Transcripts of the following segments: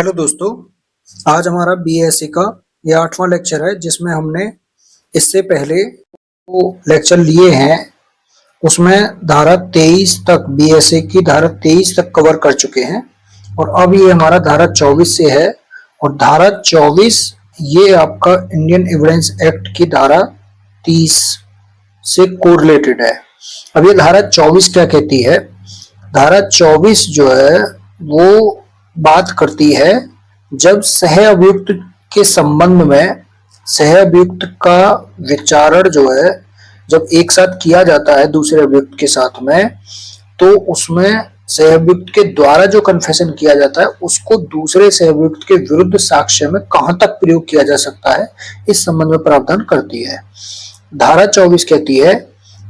Hello दोस्तों, आज हमारा बीएससी का ये 8वां लेक्चर है जिसमें हमने इससे पहले वो लेक्चर लिए हैं उसमें धारा 23 तक बीएससी की धारा 23 तक कवर कर चुके हैं और अब ये हमारा धारा 24 से है। और धारा 24 ये आपका इंडियन एविडेंस एक्ट की धारा 30 से कोरिलेटेड है। अब ये धारा 24 क्या कहती है? धारा 24 जो है वो बात करती है जब सह अभियुक्त के संबंध में सह अभियुक्त का विचारण जो है जब एक साथ किया जाता है दूसरे अभियुक्त के साथ में, तो उसमें सह अभियुक्त के द्वारा जो कन्फेशन किया जाता है उसको दूसरे सह अभियुक्त के विरुद्ध साक्ष्य में कहां तक प्रयोग किया जा सकता है, इस संबंध में प्रावधान करती है। धारा 24 कहती है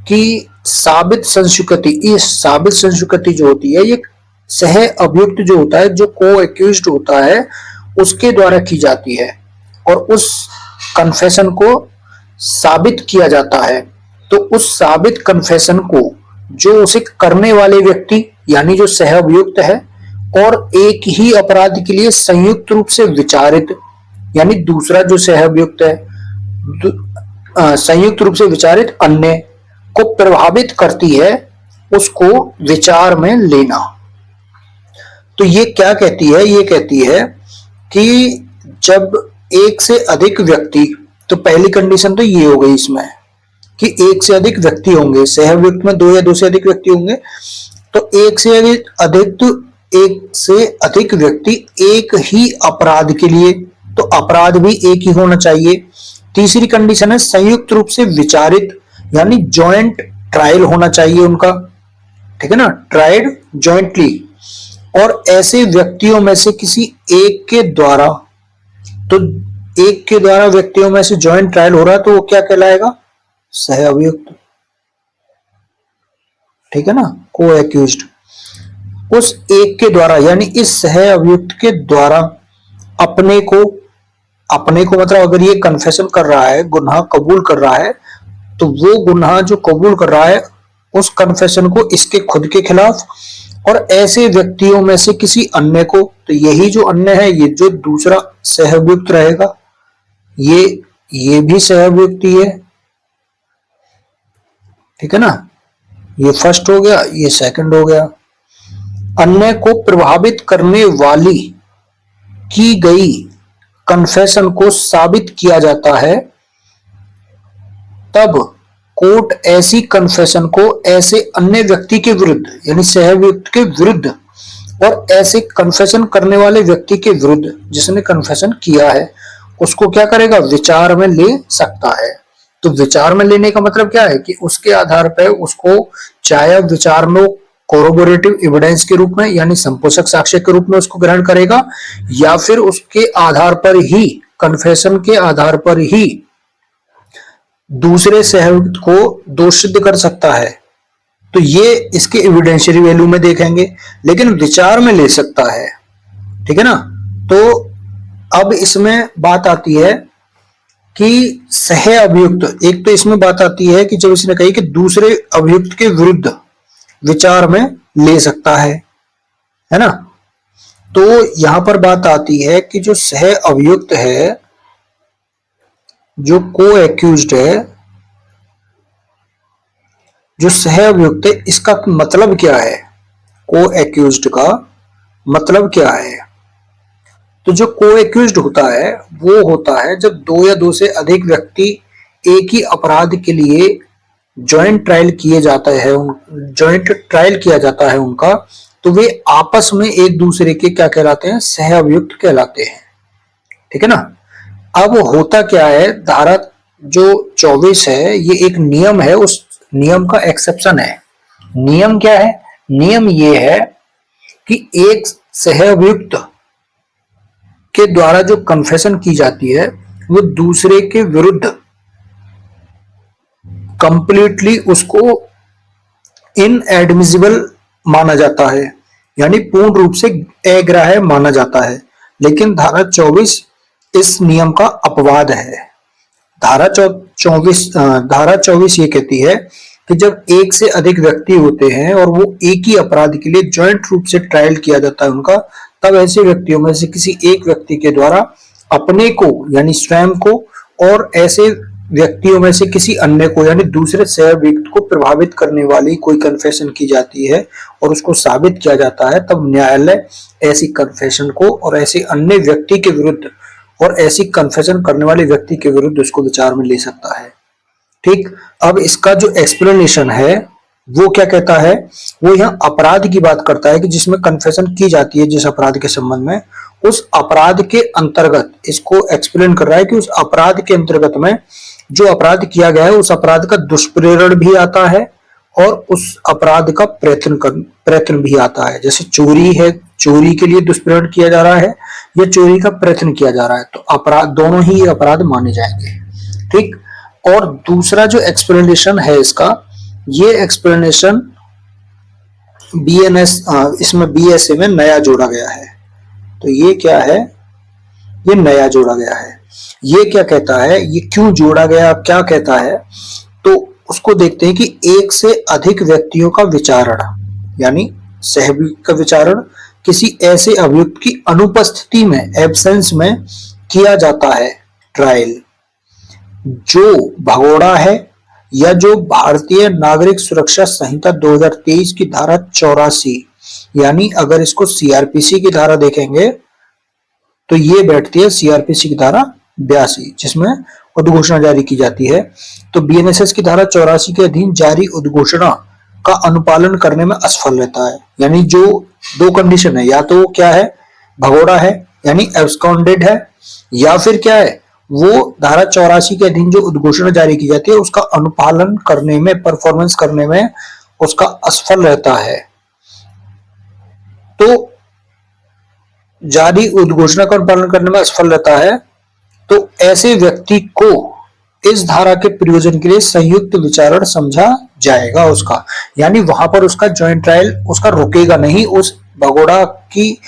कि साबित संस्वीकृति, इस साबित संस्वीकृति जो होती है ये सह अभियुक्त जो होता है, जो को एक्यूज्ड होता है, उसके द्वारा की जाती है और उस कन्फेशन को साबित किया जाता है। तो उस साबित कन्फेशन को जो उसे करने वाले व्यक्ति यानी जो सह अभियुक्त है और एक ही अपराध के लिए संयुक्त रूप से विचारित यानी दूसरा जो सह अभियुक्त है संयुक्त रूप से विचारित अन्य को प्रभावित करती है, उसको विचार में लेना। तो ये क्या कहती है? ये कहती है कि जब एक से अधिक व्यक्ति, तो पहली कंडीशन तो ये हो गई इसमें कि एक से अधिक व्यक्ति होंगे, सह अभियुक्त में दो या दो से अधिक व्यक्ति होंगे, तो एक से अधिक व्यक्ति एक ही अपराध के लिए, तो अपराध भी एक ही होना चाहिए। तीसरी कंडीशन है संयुक्त रूप से विचारित यानी जॉइंट ट्रायल होना चाहिए उनका, ठीक है ना, ट्राइड जॉइंटली। और ऐसे व्यक्तियों में से किसी एक के द्वारा, तो एक के द्वारा व्यक्तियों में से जॉइंट ट्रायल हो रहा है तो वो क्या कहलाएगा? सह अभियुक्त, ठीक है ना, को एक्यूज्ड। उस एक के द्वारा यानी इस सह अभियुक्त के द्वारा अपने को मतलब अगर ये कन्फेशन कर रहा है, गुनाह कबूल कर रहा है, तो वो गुनाह जो कबूल कर रहा है उस कन्फेशन को इसके खुद के खिलाफ और ऐसे व्यक्तियों में से किसी अन्य को, तो यही जो अन्य है ये जो दूसरा सह अभियुक्त रहेगा, ये भी सह अभियुक्त ही है, ठीक है ना। ये फर्स्ट हो गया, ये सेकंड हो गया। अन्य को प्रभावित करने वाली की गई कन्फेशन को साबित किया जाता है, तब कोर्ट ऐसी कन्फेशन को ऐसे अन्य व्यक्ति के विरुद्ध यानी सह अभियुक्त के विरुद्ध और ऐसे कन्फेशन करने वाले व्यक्ति के विरुद्ध जिसने कन्फेशन किया है उसको क्या करेगा? विचार में ले सकता है। तो विचार में लेने का मतलब क्या है कि उसके आधार पर उसको चाहे विचार लो कोरोबोरेटिव एविडेंस के रूप में यानी संपोषक साक्ष्य के रूप में उसको ग्रहण करेगा, या फिर उसके आधार पर ही, कन्फेशन के आधार पर ही दूसरे सह अभियुक्त को दोष सिद्ध कर सकता है। तो ये इसके एविडेंशियरी वैल्यू में देखेंगे, लेकिन विचार में ले सकता है, ठीक है ना। तो अब इसमें बात आती है कि सह अभियुक्त, एक तो इसमें बात आती है कि जब इसने कही कि दूसरे अभियुक्त के विरुद्ध विचार में ले सकता है ना। तो यहां पर बात आती है कि जो सह अभियुक्त है, जो को एक्यूज्ड है, जो सह अभियुक्त है, इसका मतलब क्या है? को एक्यूज्ड का मतलब क्या है? तो जो को एक्यूज्ड होता है वो होता है जब दो या दो से अधिक व्यक्ति एक ही अपराध के लिए जॉइंट ट्रायल किया जाता है उनका, तो वे आपस में एक दूसरे के क्या कहलाते हैं? सह अभियुक्त कहलाते हैं, ठीक है ना। अब होता क्या है, धारा जो 24 है ये एक नियम है, उस नियम का एक्सेप्शन है। नियम क्या है? नियम ये है कि एक सह अभियुक्त के द्वारा जो कन्फेशन की जाती है वो दूसरे के विरुद्ध कंप्लीटली उसको इनएडमिसिबल माना जाता है यानी पूर्ण रूप से अग्राह्य माना जाता है। लेकिन धारा 24 इस नियम का अपवाद है। धारा 24 ये कहती है कि जब एक से अधिक व्यक्ति होते हैं और वो एक ही अपराध के लिए जॉइंट रूप से ट्रायल किया जाता है उनका, तब ऐसे व्यक्तियों में से किसी एक व्यक्ति के द्वारा अपने को यानी स्वयं को और ऐसे व्यक्तियों में से किसी अन्य को यानी दूसरे सहव्यक्ति को प्रभावित करने वाली कोई कन्फेशन की जाती है और उसको साबित किया जाता है, तब न्यायालय ऐसी कन्फेशन को और ऐसे अन्य व्यक्ति के विरुद्ध और ऐसी कन्फेशन करने वाले व्यक्ति के विरुद्ध उसको विचार में ले सकता है। ठीक, अब इसका जो एक्सप्लेनेशन है वो क्या कहता है, वो यहाँ अपराध की बात करता है कि जिसमें कन्फेशन की जाती है जिस अपराध के संबंध में, उस अपराध के अंतर्गत इसको एक्सप्लेन कर रहा है कि उस अपराध के अंतर्गत में जो अपराध किया गया है उस अपराध का दुष्प्रेरण भी आता है और उस अपराध का प्रयत्न भी आता है। जैसे चोरी है, चोरी के लिए दुष्प्रेरण किया जा रहा है या चोरी का प्रयत्न किया जा रहा है, तो अपराध दोनों ही अपराध माने जाएंगे। ठीक, और दूसरा जो एक्सप्लेनेशन है इसका, ये एक्सप्लेनेशन बीएनएस इसमें बीएसए में नया जोड़ा गया है। तो ये क्या है, ये नया जोड़ा गया है। ये क्या कहता है, ये क्यों जोड़ा गया, क्या कहता है, तो उसको देखते हैं कि एक से अधिक व्यक्तियों का विचारण यानी सहव्यक्ति का विचारण किसी ऐसे अभियुक्त की अनुपस्थिति में, एब्सेंस में किया जाता है ट्रायल, जो भगोड़ा है या जो भारतीय नागरिक सुरक्षा संहिता 2023 की धारा 84 यानी अगर इसको सीआरपीसी की धारा देखेंगे तो ये बैठती है सीआरपीसी की धारा 82 जिसमें उद्घोषणा जारी की जाती है। तो बीएनएसएस की धारा 84 के अधीन जारी उद्घोषणा का अनुपालन करने में असफल रहता है। यानी जो दो कंडीशन है, या तो क्या है, भगोड़ा है यानी एब्सकॉन्डेड है, या फिर क्या है, वो धारा 84 के अधीन जो उद्घोषणा जारी की जाती है उसका अनुपालन करने में, परफॉर्मेंस करने में उसका असफल रहता है। तो जारी उद्घोषणा का अनुपालन करने में असफल रहता है तो ऐसे व्यक्ति को इस धारा के प्रयोजन के लिए संयुक्त विचारण समझा जाएगा उसका, यानी वहां पर उसका जॉइंट ट्रायल उसका रुकेगा नहीं, उस भगोड़ा की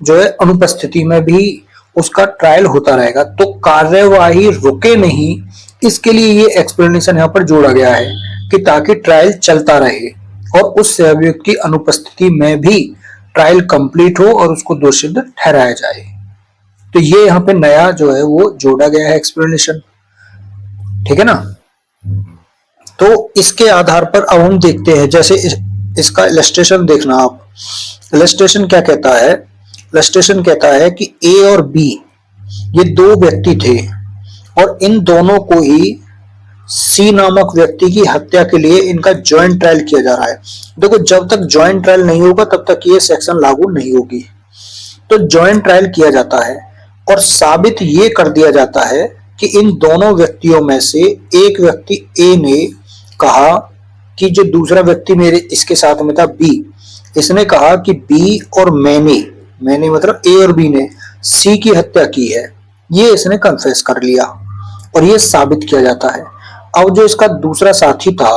जो है अनुपस्थिति में भी उसका ट्रायल होता रहेगा। तो कार्यवाही रुके नहीं, इसके लिए ये एक्सप्लेनेशन यहाँ पर जोड़ा गया है कि ताकि ट्रायल चलता रहे और उस सहव्यक्ति की अनुपस्थिति में भी ट्रायल कंप्लीट हो और उसको दोषी ठहराया जाए। तो ये यहाँ पे नया जो है वो जोड़ा गया है एक्सप्लेनेशन। ठीक है ना। तो इसके आधार पर अब हम देखते हैं, जैसे इसका इलस्ट्रेशन देखना आप। इलस्ट्रेशन क्या कहता है, इलस्ट्रेशन कहता है कि ए और बी ये दो व्यक्ति थे और इन दोनों को ही सी नामक व्यक्ति की हत्या के लिए इनका जॉइंट ट्रायल किया जा रहा है। देखो, जब तक जॉइंट ट्रायल नहीं होगा तब तक ये सेक्शन लागू नहीं होगी। तो जॉइंट ट्रायल किया जाता है और साबित ये कर दिया जाता है कि इन दोनों व्यक्तियों में से एक व्यक्ति ए ने कहा कि जो दूसरा व्यक्ति मेरे इसके साथ में था बी, इसने कहा कि बी और मैंने मतलब ए और बी ने सी की हत्या की है। ये इसने कन्फेस कर लिया और ये साबित किया जाता है। अब जो इसका दूसरा साथी था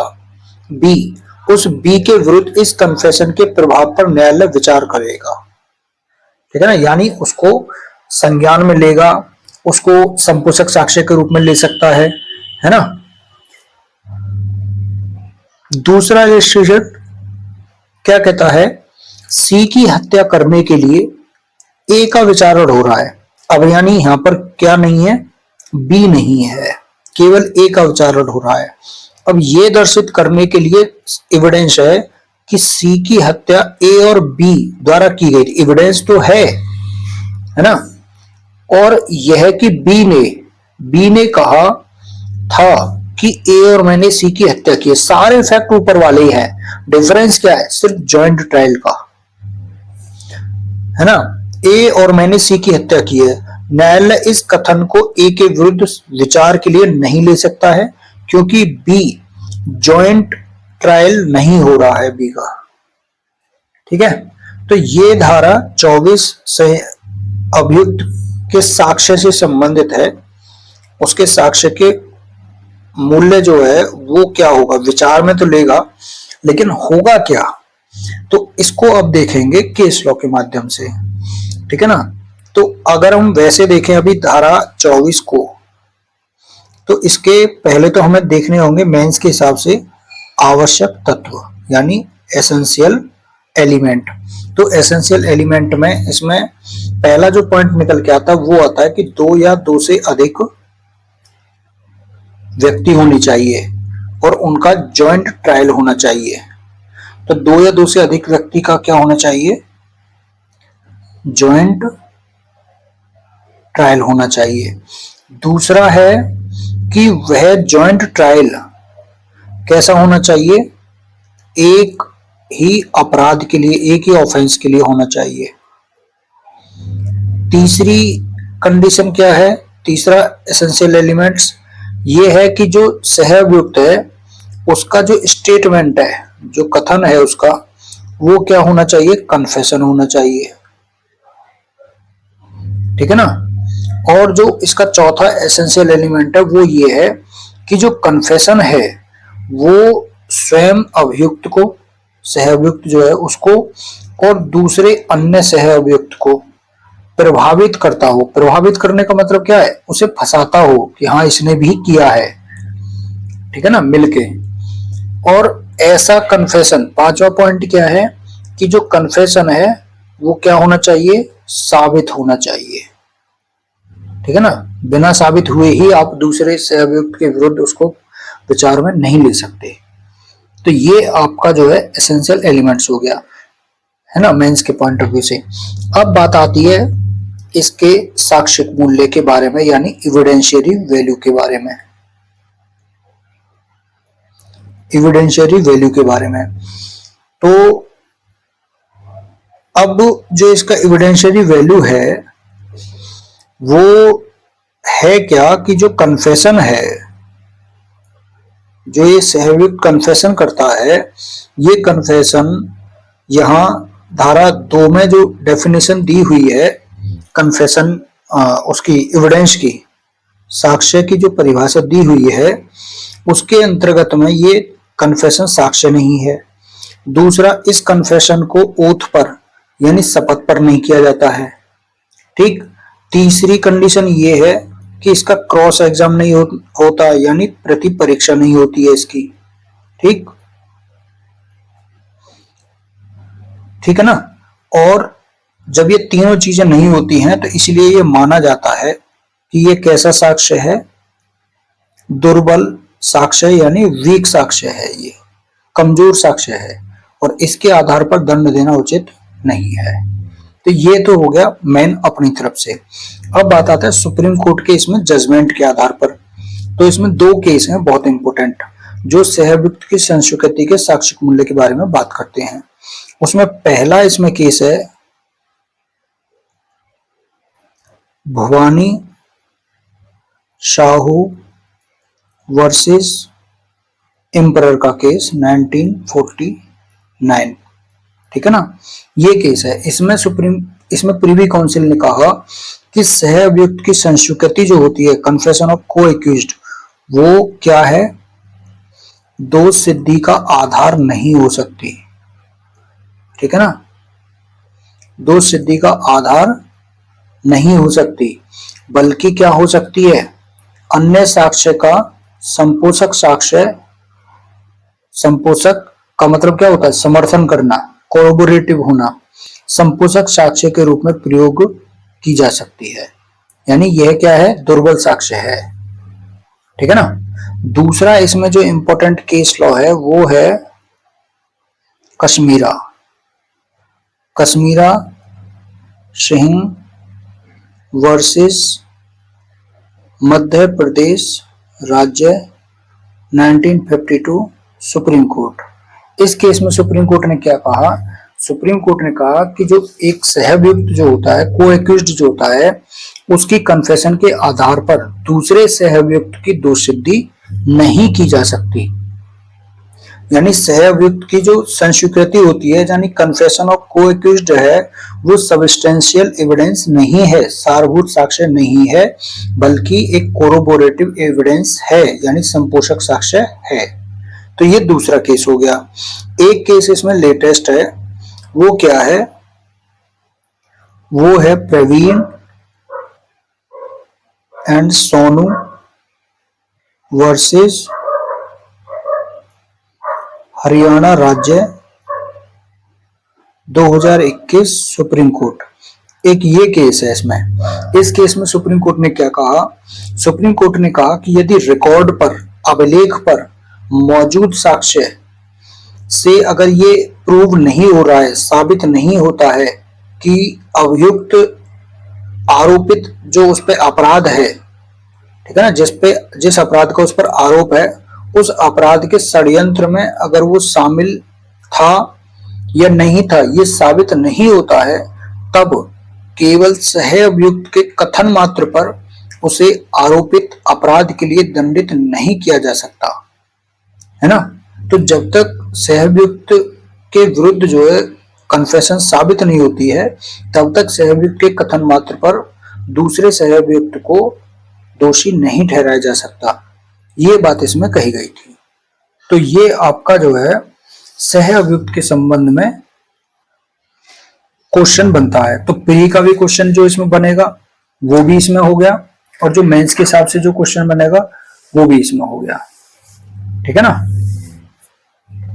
बी, उस बी के विरुद्ध इस कन्फेशन के प्रभाव पर न्यायालय विचार करेगा। ठीक है ना, यानी उसको संज्ञान में लेगा, उसको संपुषक साक्ष्य के रूप में ले सकता है ना। दूसरा इलस्ट्रेशन क्या कहता है, सी की हत्या करने के लिए ए का विचारण हो रहा है। अब यानी यहां पर क्या नहीं है, बी नहीं है, केवल ए का विचारण हो रहा है। अब ये दर्शित करने के लिए एविडेंस है कि सी की हत्या ए और बी द्वारा की गई थी। एविडेंस तो है ना। और यह कि बी ने कहा था कि ए और मैंने सी की हत्या की है। सारे फैक्ट ऊपर वाले ही हैं, डिफरेंस क्या है, सिर्फ जॉइंट ट्रायल का है ना। ए और मैंने सी की हत्या की है। न्यायालय इस कथन को ए के विरुद्ध विचार के लिए नहीं ले सकता है क्योंकि बी जॉइंट ट्रायल नहीं हो रहा है बी का। ठीक है, तो ये धारा 24 से अभियुक्त के साक्ष्य से संबंधित है। उसके साक्ष्य के मूल्य जो है वो क्या होगा, विचार में तो लेगा लेकिन होगा क्या, तो इसको अब देखेंगे केस लॉ के माध्यम से। ठीक है ना। तो अगर हम वैसे देखें अभी धारा 24 को, तो इसके पहले तो हमें देखने होंगे मेंस के हिसाब से आवश्यक तत्व यानी एसेंशियल एलिमेंट। तो एसेंशियल एलिमेंट में इसमें पहला जो पॉइंट निकल के आता है वो आता है कि दो या दो से अधिक व्यक्ति होनी चाहिए और उनका जॉइंट ट्रायल होना चाहिए। तो दो या दो से अधिक व्यक्ति का क्या होना चाहिए? जॉइंट ट्रायल होना चाहिए। दूसरा है कि वह जॉइंट ट्रायल कैसा होना चाहिए? एक ही अपराध के लिए, एक ही ऑफेंस के लिए होना चाहिए। तीसरी कंडीशन क्या है? तीसरा एसेंशियल एलिमेंट्स ये है कि जो सहअभियुक्त है उसका जो स्टेटमेंट है, जो कथन है उसका, वो क्या होना चाहिए? कन्फेशन होना चाहिए। ठीक है ना। और जो इसका चौथा एसेंशियल एलिमेंट है वो ये है कि जो कन्फेशन है वो स्वयं अभियुक्त को, सहअभियुक्त जो है उसको और दूसरे अन्य सहअभियुक्त को प्रभावित करता हो। प्रभावित करने का मतलब क्या है? उसे फंसाता हो कि हाँ इसने भी किया है। ठीक है ना, मिलके। और ऐसा कन्फेशन, पांचवा पॉइंट क्या है कि जो कन्फेशन है वो क्या होना चाहिए? साबित होना चाहिए। ठीक है ना, बिना साबित हुए ही आप दूसरे सहअभियुक्त के विरुद्ध उसको विचार में नहीं ले सकते। तो ये आपका जो है एसेंशियल एलिमेंट्स हो गया, है ना, मेंस के पॉइंट ऑफ व्यू से। अब बात आती है इसके साक्ष्यिक मूल्य के बारे में, यानी इविडेंशियरी वैल्यू के बारे में। इविडेंशियरी वैल्यू के बारे में तो अब जो इसका इविडेंशियरी वैल्यू है वो है क्या कि जो कन्फेशन है, जो ये सहअभियुक्त कन्फेशन करता है, ये कन्फेशन यहाँ धारा 2 में जो डेफिनेशन दी हुई है कन्फेशन, उसकी एविडेंस की, साक्ष्य की जो परिभाषा दी हुई है उसके अंतर्गत में ये कन्फेशन साक्ष्य नहीं है। दूसरा, इस कन्फेशन को ओथ पर यानी शपथ पर नहीं किया जाता है। ठीक। तीसरी कंडीशन ये है कि इसका क्रॉस एग्जाम नहीं होता, यानी प्रति परीक्षा नहीं होती है इसकी। ठीक, ठीक है ना। और जब ये तीनों चीजें नहीं होती हैं तो इसलिए ये माना जाता है कि ये कैसा साक्ष्य है? दुर्बल साक्ष्य, यानी वीक साक्ष्य है, ये कमजोर साक्ष्य है और इसके आधार पर दंड देना उचित नहीं है। तो ये तो हो गया मेन अपनी तरफ से। अब बात आता है सुप्रीम कोर्ट के इसमें जजमेंट के आधार पर। तो इसमें दो केस हैं बहुत इंपॉर्टेंट, जो सहअभियुक्त की संस्वीकृति के साक्ष्यिक मूल्य के बारे में बात करते हैं। उसमें पहला इसमें केस है भवानी साहू वर्सेस एम्परर का केस 1949। ठीक है ना, ये केस है। इसमें प्रिवी काउंसिल ने कहा कि सहअभियुक्त की संस्वीकृति जो होती है, कन्फेशन ऑफ को एक्यूज्ड, वो क्या है? दोष सिद्धि का आधार नहीं हो सकती। ठीक है ना, दोष सिद्धि का आधार नहीं हो सकती, बल्कि क्या हो सकती है? अन्य साक्ष्य का संपोषक साक्ष्य, संपोषक का मतलब क्या होता है? समर्थन करना, कोरोबोरेटिव होना, संपोषक साक्ष्य के रूप में प्रयोग की जा सकती है। यानी यह क्या है? दुर्बल साक्ष्य है। ठीक है ना। दूसरा इसमें जो इंपॉर्टेंट केस लॉ है वो है कश्मीरा सिंह वर्सेस मध्य प्रदेश राज्य 1952 सुप्रीम कोर्ट। इस केस में सुप्रीम कोर्ट ने क्या कहा? सुप्रीम कोर्ट ने कहा कि जो एक सहअभियुक्त जो होता है, को एक्यूज्ड जो होता है, उसकी कन्फेशन के आधार पर दूसरे सहअभियुक्त की दोष सिद्धि नहीं की जा सकती। यानी सहअभियुक्त की जो संस्वीकृति होती है, यानी कन्फेशन ऑफ को एक्यूज्ड है, वो सब्सटेंशियल एविडेंस नहीं है, सारभूत साक्ष्य नहीं है, बल्कि एक कोरोबोरेटिव एविडेंस है, यानी संपोषक साक्ष्य है। तो ये दूसरा केस हो गया। एक केस इसमें लेटेस्ट है, वो क्या है? वो है प्रवीण एंड सोनू वर्सेस हरियाणा राज्य 2021 सुप्रीम कोर्ट, एक ये केस है। इसमें इस केस में सुप्रीम कोर्ट ने क्या कहा? सुप्रीम कोर्ट ने कहा कि यदि रिकॉर्ड पर, अभिलेख पर मौजूद साक्ष्य से अगर ये प्रूव नहीं हो रहा है, साबित नहीं होता है कि अभियुक्त आरोपित जो उस पे अपराध है, ठीक है ना, जिस अपराध का उस पर आरोप है, उस अपराध के षड्यंत्र में अगर वो शामिल था या नहीं था, ये साबित नहीं होता है, तब केवल सह अभियुक्त के कथन मात्र पर उसे आरोपित अपराध के लिए दंडित नहीं किया जा सकता, है ना। तो जब तक सह अभियुक्त के विरुद्ध जो है कन्फेशन साबित नहीं होती है, तब तक सह अभियुक्त के कथन मात्र पर दूसरे सह अभियुक्त को दोषी नहीं ठहराया जा सकता। ये बात इसमें कही गई थी। तो ये आपका जो है सह अभियुक्त के संबंध में क्वेश्चन बनता है। तो प्री का भी क्वेश्चन जो इसमें बनेगा वो भी इसमें हो गया, और जो मेंस के हिसाब से जो क्वेश्चन बनेगा वो भी इसमें हो गया, ठीक है ना।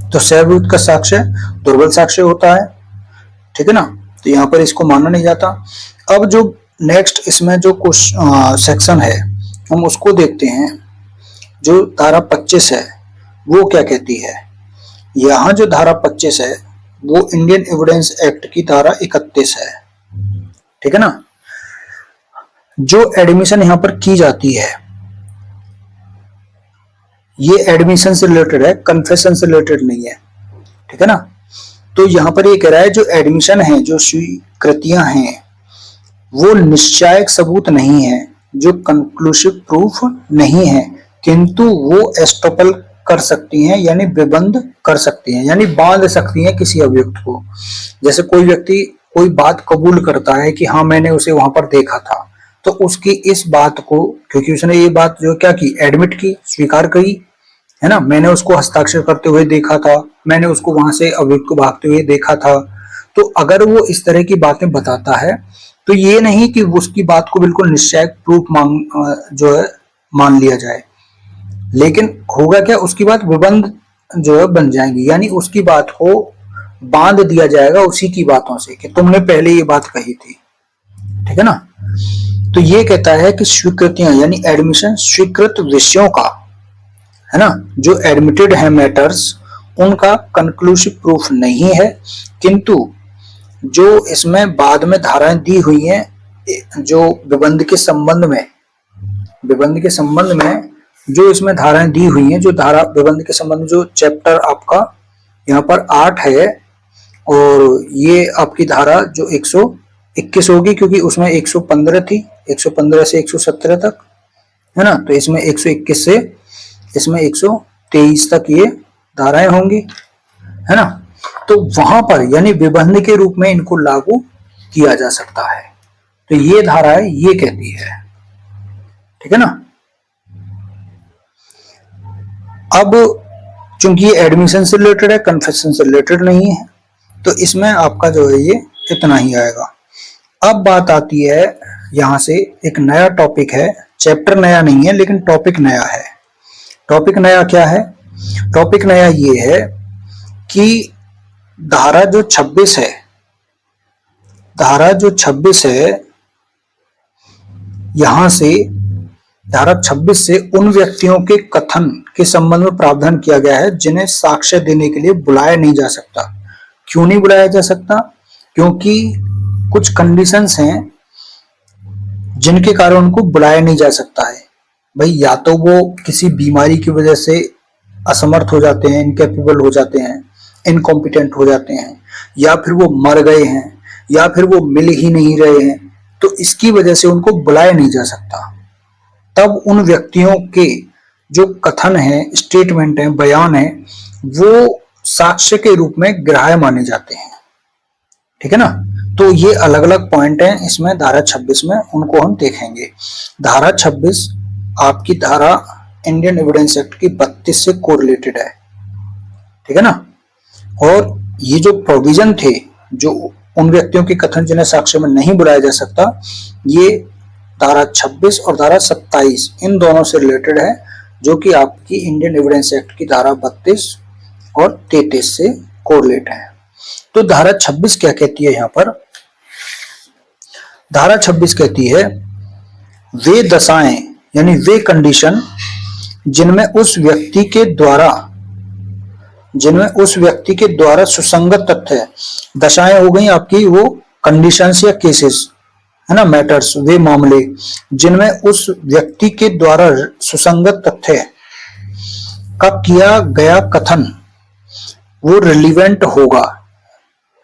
तो सह अभियुक्त का साक्ष्य दुर्बल साक्ष्य होता है, ठीक है ना, तो यहाँ पर इसको माना नहीं जाता। अब जो नेक्स्ट इसमें जो सेक्शन है हम उसको देखते हैं। जो धारा 25 है वो क्या कहती है? यहाँ जो धारा 25 है वो इंडियन एविडेंस एक्ट की धारा 31 है, ठीक है ना। जो एडमिशन यहाँ पर की जाती है ये एडमिशन से रिलेटेड है, कन्फेशन से रिलेटेड नहीं है, ठीक है ना। तो यहाँ पर ये कह रहा है जो एडमिशन है, जो स्वीकृतियां हैं, वो निश्चायक सबूत नहीं है, जो कंक्लूसिव प्रूफ नहीं है, किंतु वो एस्टोपल कर सकती हैं, यानी विबंध कर सकती हैं, यानी बांध सकती हैं किसी अभियुक्त को। जैसे कोई व्यक्ति कोई बात कबूल करता है कि हाँ मैंने उसे वहां पर देखा था, तो उसकी इस बात को, क्योंकि उसने ये बात जो क्या की, एडमिट की, स्वीकार करी, है ना, मैंने उसको हस्ताक्षर करते हुए देखा था, मैंने उसको वहां से अभियुक्त को भागते हुए देखा था। तो अगर वो इस तरह की बातें बताता है तो ये नहीं कि उसकी बात को बिल्कुल निश्चय प्रूफ जो है मान लिया जाए, लेकिन होगा क्या, उसकी बात विबंध जो है बन जाएंगी, यानी उसकी बात को बांध दिया जाएगा उसी की बातों से कि तुमने पहले ये बात कही थी, ठीक है ना। तो ये कहता है कि स्वीकृतियां यानी एडमिशन स्वीकृत विषयों का, है ना, जो एडमिटेड है मैटर्स, उनका कंक्लूसिव प्रूफ नहीं है, किंतु जो इसमें बाद में धाराएं दी हुई हैं जो विबंध के संबंध में जो इसमें धाराएं दी हुई हैं, जो धारा विबंध के संबंध में जो चैप्टर आपका यहाँ पर 8 है, और ये आपकी धारा जो 121 होगी, क्योंकि उसमें 115 थी, 115 से 117 तक, है ना। तो इसमें 121 से इसमें 123 तक ये धाराएं होंगी, है ना। तो वहां पर यानी विबंध के रूप में इनको लागू किया जा सकता है। तो ये धाराएं ये कहती है, ठीक है ना। अब चूंकि ये एडमिशन से रिलेटेड है, कन्फेशन से रिलेटेड नहीं है, तो इसमें आपका जो है ये इतना ही आएगा। अब बात आती है यहां से एक नया टॉपिक है, चैप्टर नया नहीं है लेकिन टॉपिक नया है। टॉपिक नया क्या है? टॉपिक नया ये है कि धारा जो 26 है, धारा जो 26 है, यहां से धारा 26 से उन व्यक्तियों के कथन के संबंध में प्रावधान किया गया है जिन्हें साक्ष्य देने के लिए बुलाया नहीं जा सकता। क्यों नहीं बुलाया जा सकता? क्योंकि कुछ कंडीशंस हैं जिनके कारण उनको बुलाया नहीं जा सकता है। भाई या तो वो किसी बीमारी की वजह से असमर्थ हो जाते हैं, इनकेपेबल हो जाते हैं, इनकॉम्पिटेंट हो जाते हैं, या फिर वो मर गए हैं, या फिर वो मिल ही नहीं रहे हैं, तो इसकी वजह से उनको बुलाया नहीं जा सकता। तब उन व्यक्तियों के जो कथन है, स्टेटमेंट है, बयान है, वो साक्ष्य के रूप में ग्राह्य माने जाते हैं, ठीक है ना। तो ये अलग अलग पॉइंट हैं इसमें धारा 26 में, उनको हम देखेंगे। धारा 26 आपकी धारा इंडियन एविडेंस एक्ट की 32 से कोरिलेटेड है, ठीक है ना। और ये जो प्रोविजन थे, जो उन व्यक्तियों के कथन जिन्हें साक्ष्य में नहीं बुलाया जा सकता, ये धारा 26 और धारा 27 इन दोनों से रिलेटेड है, जो कि आपकी इंडियन एविडेंस एक्ट की धारा 32 और 33 से कोरिलेट है। तो धारा 26 क्या कहती है यहाँ पर? धारा 26 कहती है वे दशाएं यानी वे कंडीशन जिनमें उस व्यक्ति के द्वारा सुसंगत तथ्य, दशाएं हो गई आपकी वो कंडीशंस या केसेस है ना, मैटर्स, वे मामले जिनमें उस व्यक्ति के द्वारा सुसंगत तथ्य का किया गया कथन वो रिलीवेंट होगा,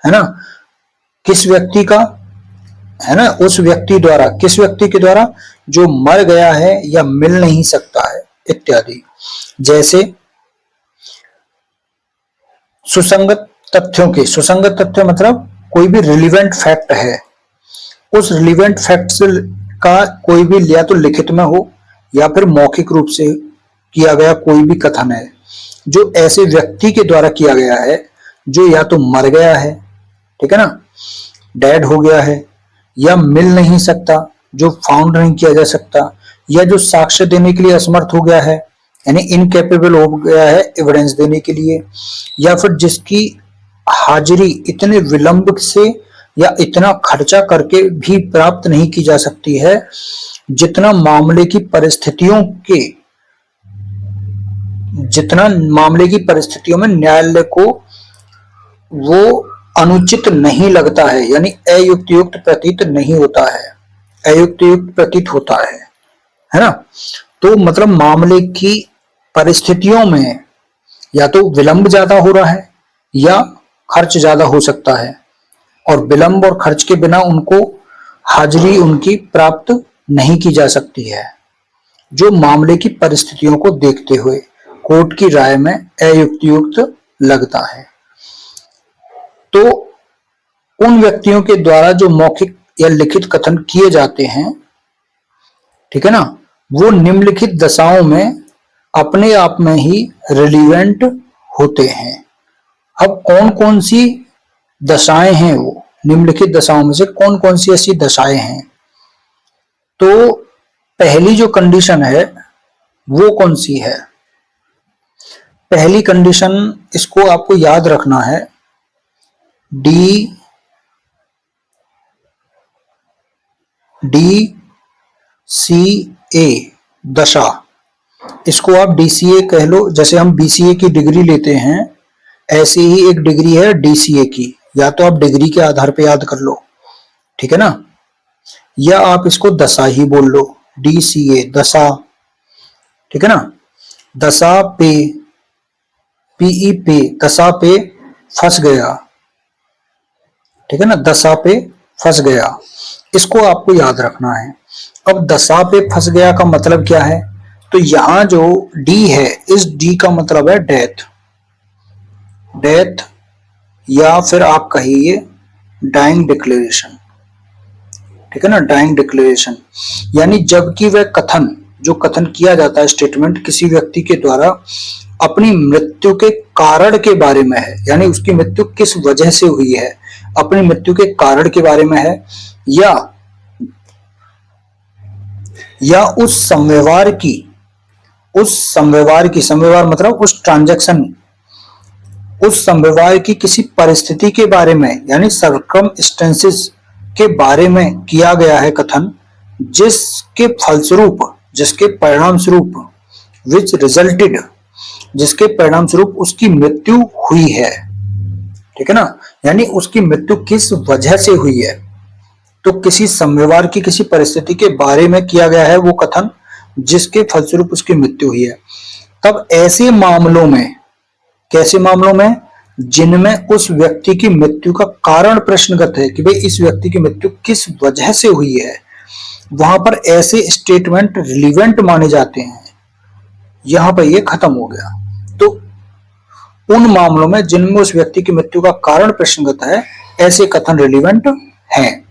है ना, किस व्यक्ति का, है ना, उस व्यक्ति द्वारा, किस व्यक्ति के द्वारा, जो मर गया है या मिल नहीं सकता है इत्यादि। जैसे सुसंगत तथ्यों के, सुसंगत तथ्य मतलब कोई भी रिलीवेंट फैक्ट है, उस रिलीवेंट फैक्ट का कोई भी या तो लिखित में हो या फिर मौखिक रूप से किया गया कोई भी कथन है जो ऐसे व्यक्ति के द्वारा किया गया है जो या तो मर गया है, ठीक है ना, डेड हो गया है, या मिल नहीं सकता, जो फाउंड नहीं किया जा सकता, या जो साक्ष्य देने के लिए असमर्थ हो गया है यानी इनकेपेबल हो गया है एविडेंस देने के लिए, या फिर जिसकी हाजिरी इतने विलंब से या इतना खर्चा करके भी प्राप्त नहीं की जा सकती है जितना मामले की परिस्थितियों में न्यायालय को वो अनुचित नहीं लगता है, यानी अयुक्तियुक्त प्रतीत नहीं होता है, अयुक्तियुक्त प्रतीत होता है ना। तो मतलब मामले की परिस्थितियों में या तो विलंब ज्यादा हो रहा है या खर्च ज्यादा हो सकता है, और विलंब और खर्च के बिना उनको हाजिरी उनकी प्राप्त नहीं की जा सकती है, जो मामले की परिस्थितियों को देखते हुए कोर्ट की राय में अयुक्तियुक्त लगता है। तो उन व्यक्तियों के द्वारा जो मौखिक या लिखित कथन किए जाते हैं, ठीक है ना, वो निम्नलिखित दशाओं में अपने आप में ही रिलीवेंट होते हैं। अब कौन कौन सी दशाएं हैं, वो निम्नलिखित दशाओं में से कौन कौन सी ऐसी दशाएं हैं? तो पहली जो कंडीशन है वो कौन सी है? पहली कंडीशन, इसको आपको याद रखना है, DCA दशा, इसको आप DCA कह लो। जैसे हम BCA की डिग्री लेते हैं ऐसे ही एक डिग्री है DCA की, या तो आप डिग्री के आधार पे याद कर लो, ठीक है ना, या आप इसको दशा ही बोल लो, DCA दशा, ठीक है ना। दशा पे, PE पे, दशा पे फंस गया, ठीक है ना, दशा पे फंस गया, इसको आपको याद रखना है। अब दशा पे फंस गया का मतलब क्या है? तो यहां जो D है, इस D का मतलब है डेथ, डेथ, या फिर आप कहिए डाइंग डिक्लेरेशन, ठीक है ना, डाइंग डिक्लेरेशन, यानी जबकि वह कथन, जो कथन किया जाता है, स्टेटमेंट किसी व्यक्ति के द्वारा अपनी मृत्यु के कारण के बारे में है, यानी उसकी मृत्यु किस वजह से हुई है, अपनी मृत्यु के कारण के बारे में है, या उस संव्यवहार की, संव्यवहार मतलब उस ट्रांजैक्शन, उस संव्यवहार की किसी परिस्थिति के बारे में, यानी सर्कमस्टेंसेस के बारे में किया गया है कथन, जिसके फलस्वरूप, जिसके परिणाम स्वरूप, विच रिजल्टेड, जिसके परिणाम स्वरूप उसकी मृत्यु हुई है, ठीक है ना, यानी उसकी मृत्यु किस वजह से हुई है। तो किसी संव्यवहार की किसी परिस्थिति के बारे में किया गया है वो कथन जिसके फलस्वरूप उसकी मृत्यु हुई है। तब ऐसे मामलों में, कैसे मामलों में, जिनमें उस व्यक्ति की मृत्यु का कारण प्रश्नगत है कि भाई इस व्यक्ति की मृत्यु किस वजह से हुई है, वहां पर ऐसे स्टेटमेंट रिलीवेंट माने जाते हैं। यहां पर ये खत्म हो गया। तो उन मामलों में जिनमें उस व्यक्ति की मृत्यु का कारण प्रश्नगत है, ऐसे कथन रिलीवेंट हैं।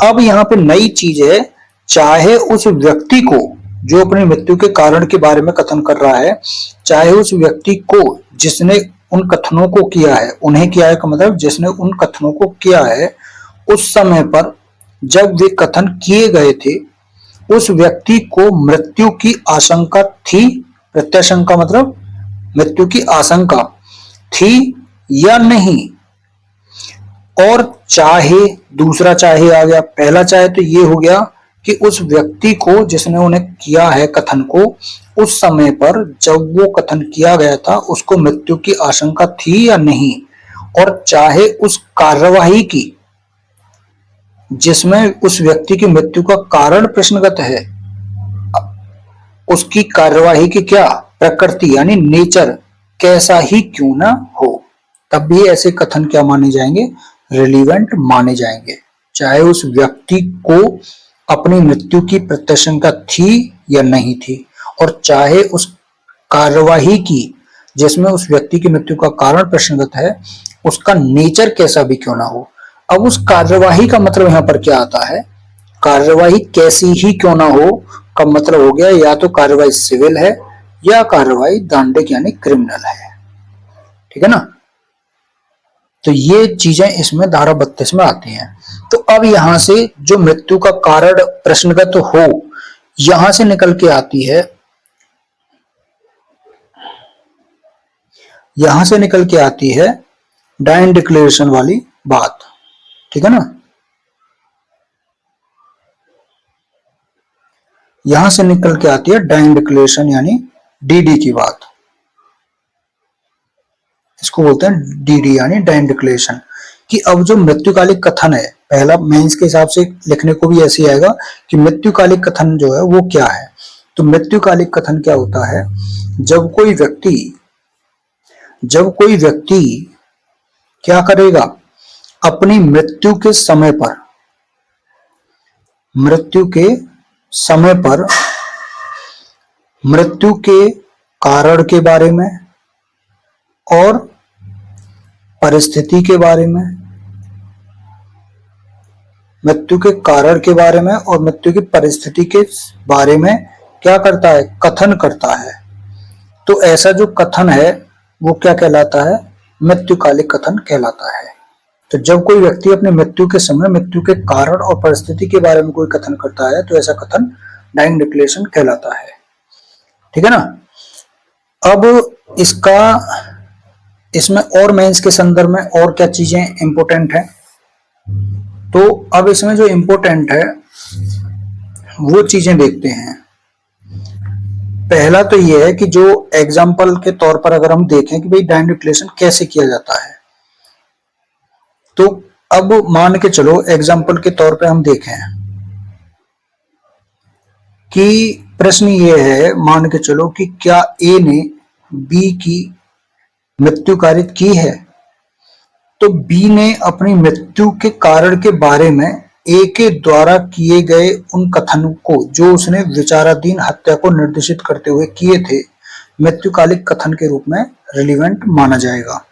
अब यहाँ पे नई चीज है, चाहे उस व्यक्ति को जो अपनी मृत्यु के कारण के बारे में कथन कर रहा है, चाहे उस व्यक्ति को जिसने उन कथनों को किया है, उन्हें किया है का मतलब जिसने उन कथनों को किया है, उस समय पर जब वे कथन किए गए थे उस व्यक्ति को मृत्यु की आशंका थी, प्रत्याशंका मतलब मृत्यु की आशंका थी या नहीं, और चाहे, दूसरा चाहे आ गया। पहला चाहे तो ये हो गया कि उस व्यक्ति को जिसने उन्हें किया है कथन को, उस समय पर जब वो कथन किया गया था उसको मृत्यु की आशंका थी या नहीं। और चाहे उस कार्यवाही की जिसमें उस व्यक्ति की मृत्यु का कारण प्रश्नगत है, उसकी कार्यवाही की क्या प्रकृति यानी नेचर कैसा ही क्यों ना हो, तब भी ऐसे कथन क्या माने जाएंगे, रिलीवेंट माने जाएंगे। चाहे उस व्यक्ति को अपनी मृत्यु की प्रत्याशंका थी या नहीं थी, और चाहे उस कार्यवाही की जिसमें उस व्यक्ति की मृत्यु का कारण प्रश्नगत है उसका नेचर कैसा भी क्यों ना हो। अब उस कार्यवाही का मतलब यहां पर क्या आता है, कार्यवाही कैसी ही क्यों ना हो का मतलब हो गया या तो कार्यवाही सिविल है या कार्यवाही दंडिक यानी क्रिमिनल है। ठीक है ना। तो ये चीजें इसमें धारा 32 में आती हैं। तो अब यहां से जो मृत्यु का कारण प्रश्नगत हो, यहां से निकल के आती है, यहां से निकल के आती है डाइन डिक्लेरेशन वाली बात। ठीक है ना। यहां से निकल के आती है डाइन डिक्लेरेशन यानी डीडी की बात। इसको बोलते हैं डीडी यानी डाइन डिक्लेरेशन। कि अब जो मृत्युकालिक कथन है, पहला मेंस के हिसाब से लिखने को भी ऐसे ही आएगा कि मृत्युकालिक कथन जो है वो क्या है। तो मृत्युकालिक कथन क्या होता है, जब कोई व्यक्ति क्या करेगा, अपनी मृत्यु के समय पर मृत्यु के कारण के बारे में और परिस्थिति के बारे में, मृत्यु के कारण के बारे में और मृत्यु की परिस्थिति के बारे में क्या करता है, कथन करता है। तो ऐसा जो कथन है वो क्या कहलाता है, मृत्युकालिक कथन कहलाता है। तो जब कोई व्यक्ति अपने मृत्यु के समय मृत्यु के कारण और परिस्थिति के बारे में कोई कथन करता है तो ऐसा कथन डाइंग डिक्लेरेशन कहलाता है। ठीक है ना। अब इसमें और मेंस के संदर्भ में और क्या चीजें इंपॉर्टेंट है, तो अब इसमें जो इंपॉर्टेंट है वो चीजें देखते हैं। पहला तो ये है कि जो एग्जाम्पल के तौर पर अगर हम देखें कि भाई डाइंग डिक्लेरेशन कैसे किया जाता है, तो अब मान के चलो एग्जाम्पल के तौर पे हम देखें कि प्रश्न ये है, मान के चलो कि क्या ए ने बी की मृत्यु कारित की है। तो बी ने अपनी मृत्यु के कारण के बारे में ए के द्वारा किए गए उन कथनों को जो उसने विचाराधीन हत्या को निर्देशित करते हुए किए थे, मृत्युकालिक कथन के रूप में रिलीवेंट माना जाएगा।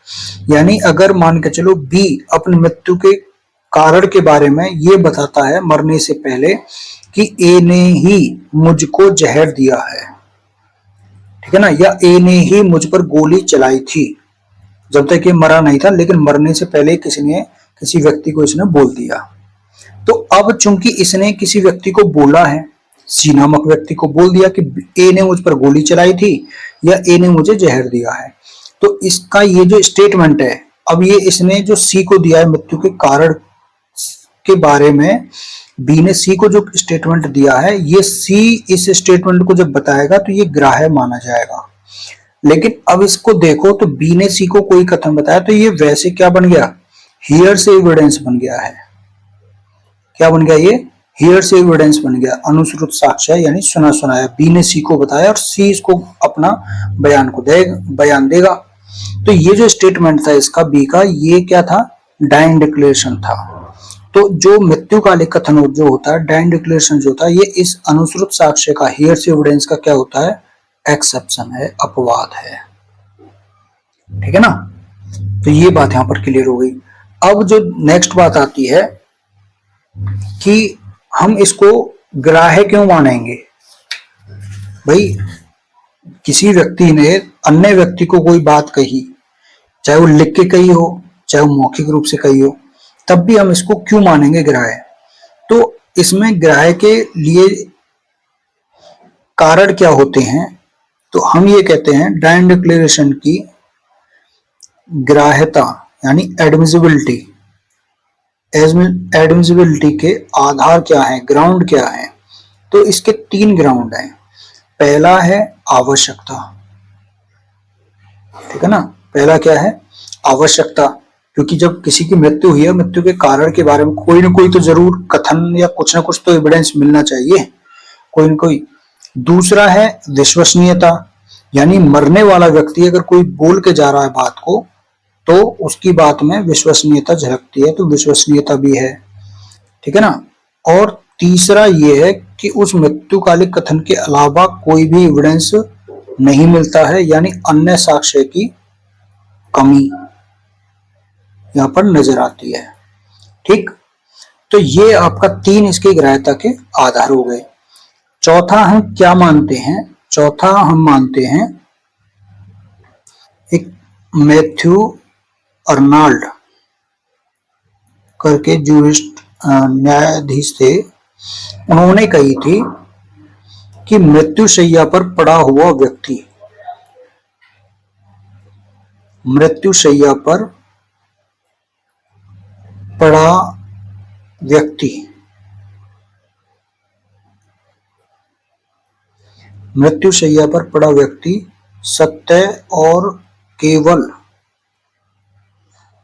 यानी अगर मान के चलो बी अपनी मृत्यु के कारण के बारे में ये बताता है मरने से पहले कि ए ने ही मुझको जहर दिया है, ठीक है ना, या ए ने ही मुझ पर गोली चलाई थी, जब तक ये मरा नहीं था, लेकिन मरने से पहले किसी व्यक्ति को इसने बोल दिया। तो अब चूंकि इसने किसी व्यक्ति को बोला है, सी नामक व्यक्ति को बोल दिया कि ए ने मुझ पर गोली चलाई थी या ए ने मुझे जहर दिया है, तो इसका ये जो स्टेटमेंट है, अब ये इसने जो सी को दिया है मृत्यु के कारण के बारे में, बी ने सी को जो स्टेटमेंट दिया है, ये सी इस स्टेटमेंट को जब बताएगा तो ये ग्राह्य माना जाएगा। लेकिन अब इसको देखो तो बी ने सी को कोई कथन बताया तो ये वैसे क्या बन गया, हियर से एविडेंस बन गया है। क्या बन गया, ये हियर से एविडेंस बन गया, अनुश्रुत साक्ष्य यानी सुना सुनाया। बी ने सी को बताया और सी इसको अपना बयान देगा। तो ये जो स्टेटमेंट था इसका बी का, ये क्या था, डाइंग डिक्लेरेशन था। तो जो मृत्युकालिक कथन जो होता है, डाइंग डिक्लेरेशन जो होता है, ये इस अनुश्रुत साक्ष्य का, हियर से एविडेंस का क्या होता है, एक्सेप्शन है, अपवाद है। ठीक है ना। तो ये बात यहां पर क्लियर हो गई। अब जो नेक्स्ट बात आती है कि हम इसको ग्राह्य क्यों मानेंगे। भाई किसी व्यक्ति ने अन्य व्यक्ति को कोई बात कही, चाहे वो लिख के कही हो चाहे वो मौखिक रूप से कही हो, तब भी हम इसको क्यों मानेंगे ग्राह्य। तो इसमें ग्राह्य के लिए कारण क्या होते हैं, तो हम ये कहते हैं डाइंग डिक्लेरेशन की ग्राह्यता यानी एडमिसिबिलिटी एडमिसिबिलिटी के आधार क्या है, ग्राउंड क्या है? तो इसके 3 ग्राउंड हैं। पहला है आवश्यकता, ठीक है ना। पहला क्या है? आवश्यकता, क्योंकि जब किसी की मृत्यु हुई है, मृत्यु के कारण के बारे में कोई ना कोई तो जरूर कथन या कुछ ना कुछ तो एविडेंस मिलना चाहिए, कोई ना कोई। दूसरा है विश्वसनीयता, यानी मरने वाला व्यक्ति अगर कोई बोल के जा रहा है बात को, तो उसकी बात में विश्वसनीयता झलकती है, तो विश्वसनीयता भी है, ठीक है ना। और तीसरा ये है कि उस मृत्युकालिक कथन के अलावा कोई भी एविडेंस नहीं मिलता है, यानी अन्य साक्ष्य की कमी यहां पर नजर आती है, ठीक। तो ये आपका 3 इसके ग्राह्यता के आधार हो गए। चौथा हम क्या मानते हैं? चौथा हम मानते हैं एक मैथ्यू अर्नाल्ड करके जूरिस्ट न्यायाधीश थे, उन्होंने कही थी कि मृत्युशैया पर पड़ा हुआ व्यक्ति, मृत्युशैया पर पड़ा व्यक्ति, मृत्युशैया पर पड़ा व्यक्ति सत्य और केवल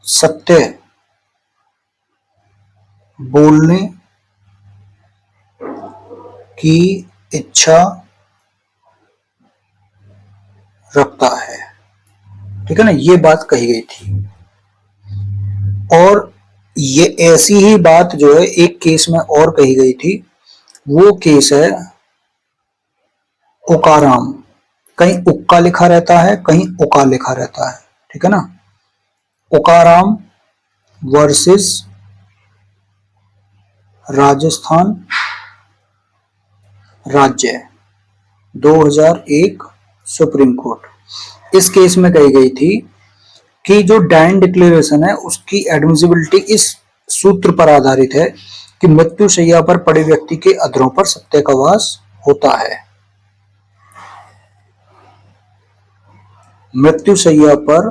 सत्य बोलने की इच्छा रखता है, ठीक है ना। ये बात कही गई थी। और ये ऐसी ही बात जो है एक केस में और कही गई थी, वो केस है ओकाराम। कहीं उक्का लिखा रहता है, कहीं ओका लिखा रहता है, ठीक है ना। ओकाराम वर्सेस राजस्थान राज्य 2001 सुप्रीम कोर्ट। इस केस में कही गई थी कि जो डाइन डिक्लेरेशन है उसकी एडमिसिबिलिटी इस सूत्र पर आधारित है कि मृत्युशैया पर पड़े व्यक्ति के अधरों पर सत्य का वास होता है। मृत्युशैया पर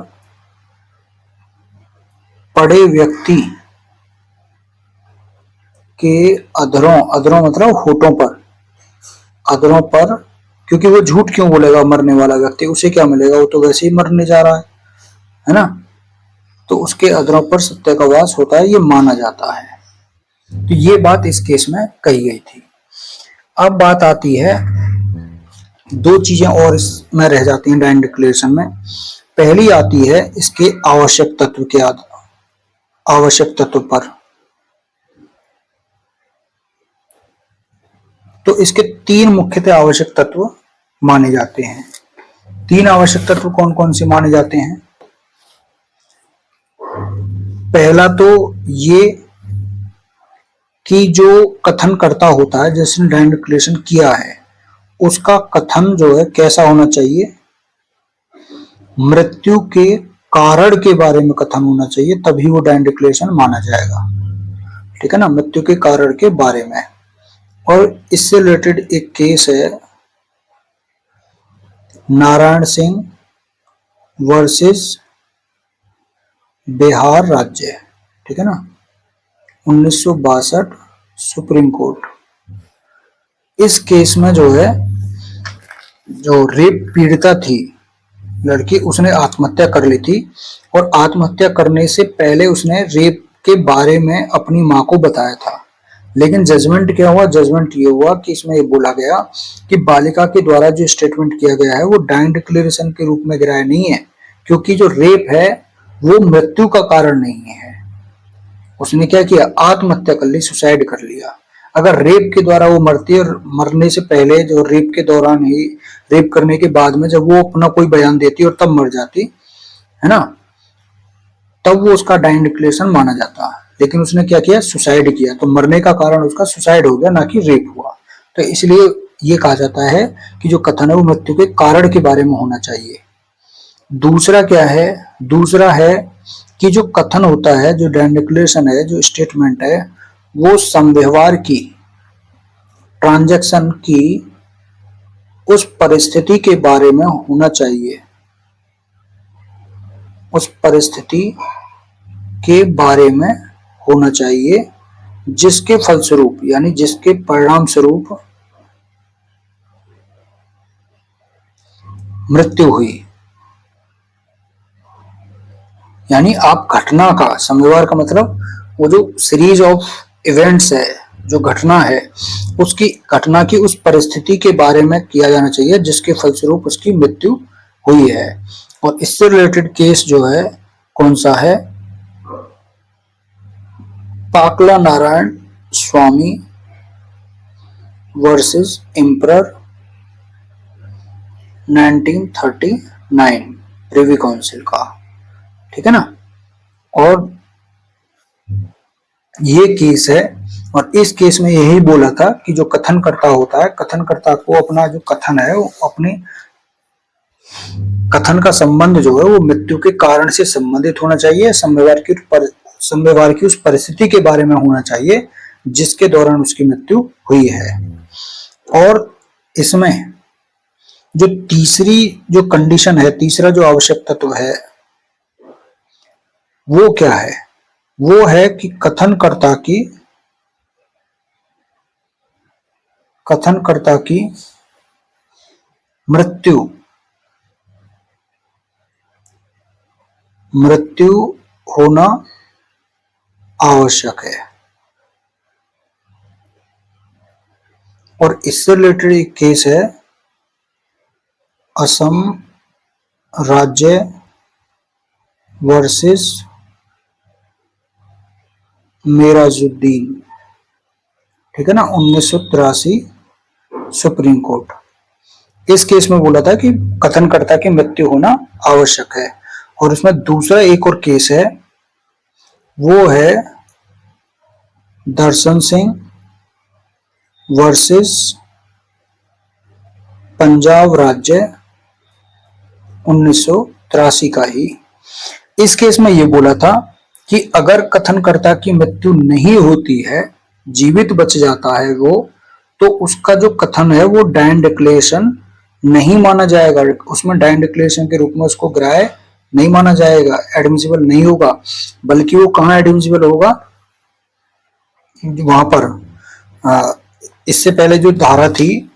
पड़े व्यक्ति के अधरों, अधरों मतलब होठों पर, अधरों पर, क्योंकि वो झूठ क्यों बोलेगा मरने वाला व्यक्ति, उसे क्या मिलेगा, वो तो वैसे ही मरने जा रहा है ना। तो उसके अधरों पर सत्य का वास होता है, ये माना जाता है। तो ये बात इस केस में कही गई थी। अब बात आती है, 2 चीजें और इसमें रह जाती हैं डाइन डिक्लेरेशन में। पहली आती है इसके आवश्यक तत्व के आवश्यक तत्व पर। तो इसके 3 मुख्यतः आवश्यक तत्व माने जाते हैं। 3 आवश्यक तत्व कौन कौन से माने जाते हैं? पहला तो ये कि जो कथन करता होता है, जिसने डाइन डिक्लेरेशन किया है, उसका कथन जो है कैसा होना चाहिए? मृत्यु के कारण के बारे में कथन होना चाहिए, तभी वो डाइन डिक्लेरेशन माना जाएगा, ठीक है ना। मृत्यु के कारण के बारे में। और इससे रिलेटेड एक केस है नारायण सिंह वर्सेस बिहार राज्य, ठीक है ना, 1962 सुप्रीम कोर्ट। इस केस में जो है, जो रेप पीड़िता थी लड़की, उसने आत्महत्या कर ली थी, और आत्महत्या करने से पहले उसने रेप के बारे में अपनी मां को बताया था। लेकिन जजमेंट क्या हुआ? जजमेंट ये हुआ कि इसमें ये बोला गया कि बालिका के द्वारा जो स्टेटमेंट किया गया है वो डाइन डिक्लेरेशन के रूप में ग्राह्य नहीं है, क्योंकि जो रेप है वो मृत्यु का कारण नहीं है। उसने क्या किया? आत्महत्या कर ली, सुसाइड कर लिया। अगर रेप के द्वारा वो मरती, और मरने से पहले, जो रेप के दौरान ही, रेप करने के बाद में जब वो अपना कोई बयान देती और तब मर जाती है ना, तब वो उसका डाइन डिक्लेरेशन माना जाता। लेकिन उसने क्या किया? सुसाइड किया, तो मरने का कारण उसका सुसाइड हो गया, ना कि रेप हुआ। तो इसलिए ये कहा जाता है कि जो कथन है वो मृत्यु के कारण के बारे में होना चाहिए। दूसरा क्या है? दूसरा है कि जो कथन होता है, जो डाइन डिक्लेरेशन है, जो स्टेटमेंट है, वो संव्यवहार की, ट्रांजैक्शन की उस परिस्थिति के बारे में होना चाहिए, उस परिस्थिति के बारे में होना चाहिए जिसके फलस्वरूप यानी जिसके परिणाम स्वरूप मृत्यु हुई। यानी आप घटना का, समव्यवहार का मतलब वो जो सीरीज ऑफ इवेंट्स है, जो घटना है, उसकी घटना की उस परिस्थिति के बारे में किया जाना चाहिए जिसके फलस्वरूप उसकी मृत्यु हुई है। और इससे रिलेटेड केस जो है कौन सा है? पाकला नारायण स्वामी वर्सेस एम्परर 1939 प्रिवी काउंसिल का, ठीक है ना। और ये केस है, और इस केस में यही बोला था कि जो कथनकर्ता होता है, कथनकर्ता को अपना जो कथन है वो अपने कथन का संबंध जो है वो मृत्यु के कारण से संबंधित होना चाहिए, समव्यवहार की उस परिस्थिति के बारे में होना चाहिए जिसके दौरान उसकी मृत्यु हुई है। और इसमें जो तीसरी जो कंडीशन है, तीसरा जो आवश्यक तत्व है वो क्या है? वो है कि कथनकर्ता की मृत्यु होना आवश्यक है। और इससे रिलेटेड एक केस है असम राज्य वर्सेस मेराजुद्दीन, ठीक है ना, 1983 सुप्रीम कोर्ट। इस केस में बोला था कि कथनकर्ता की मृत्यु होना आवश्यक है। और उसमें दूसरा एक और केस है, वो है दर्शन सिंह वर्सेस पंजाब राज्य 1983 का ही। इस केस में ये बोला था कि अगर कथनकर्ता की मृत्यु नहीं होती है, जीवित बच जाता है वो, तो उसका जो कथन है वो डायन डिक्लेरेशन नहीं माना जाएगा। उसमें डायन डिक्लेरेशन के रूप में उसको ग्राह्य नहीं माना जाएगा, एडमिसिबल नहीं होगा। बल्कि वो कहाँ एडमिसिबल होगा? वहां पर इससे पहले जो धारा थी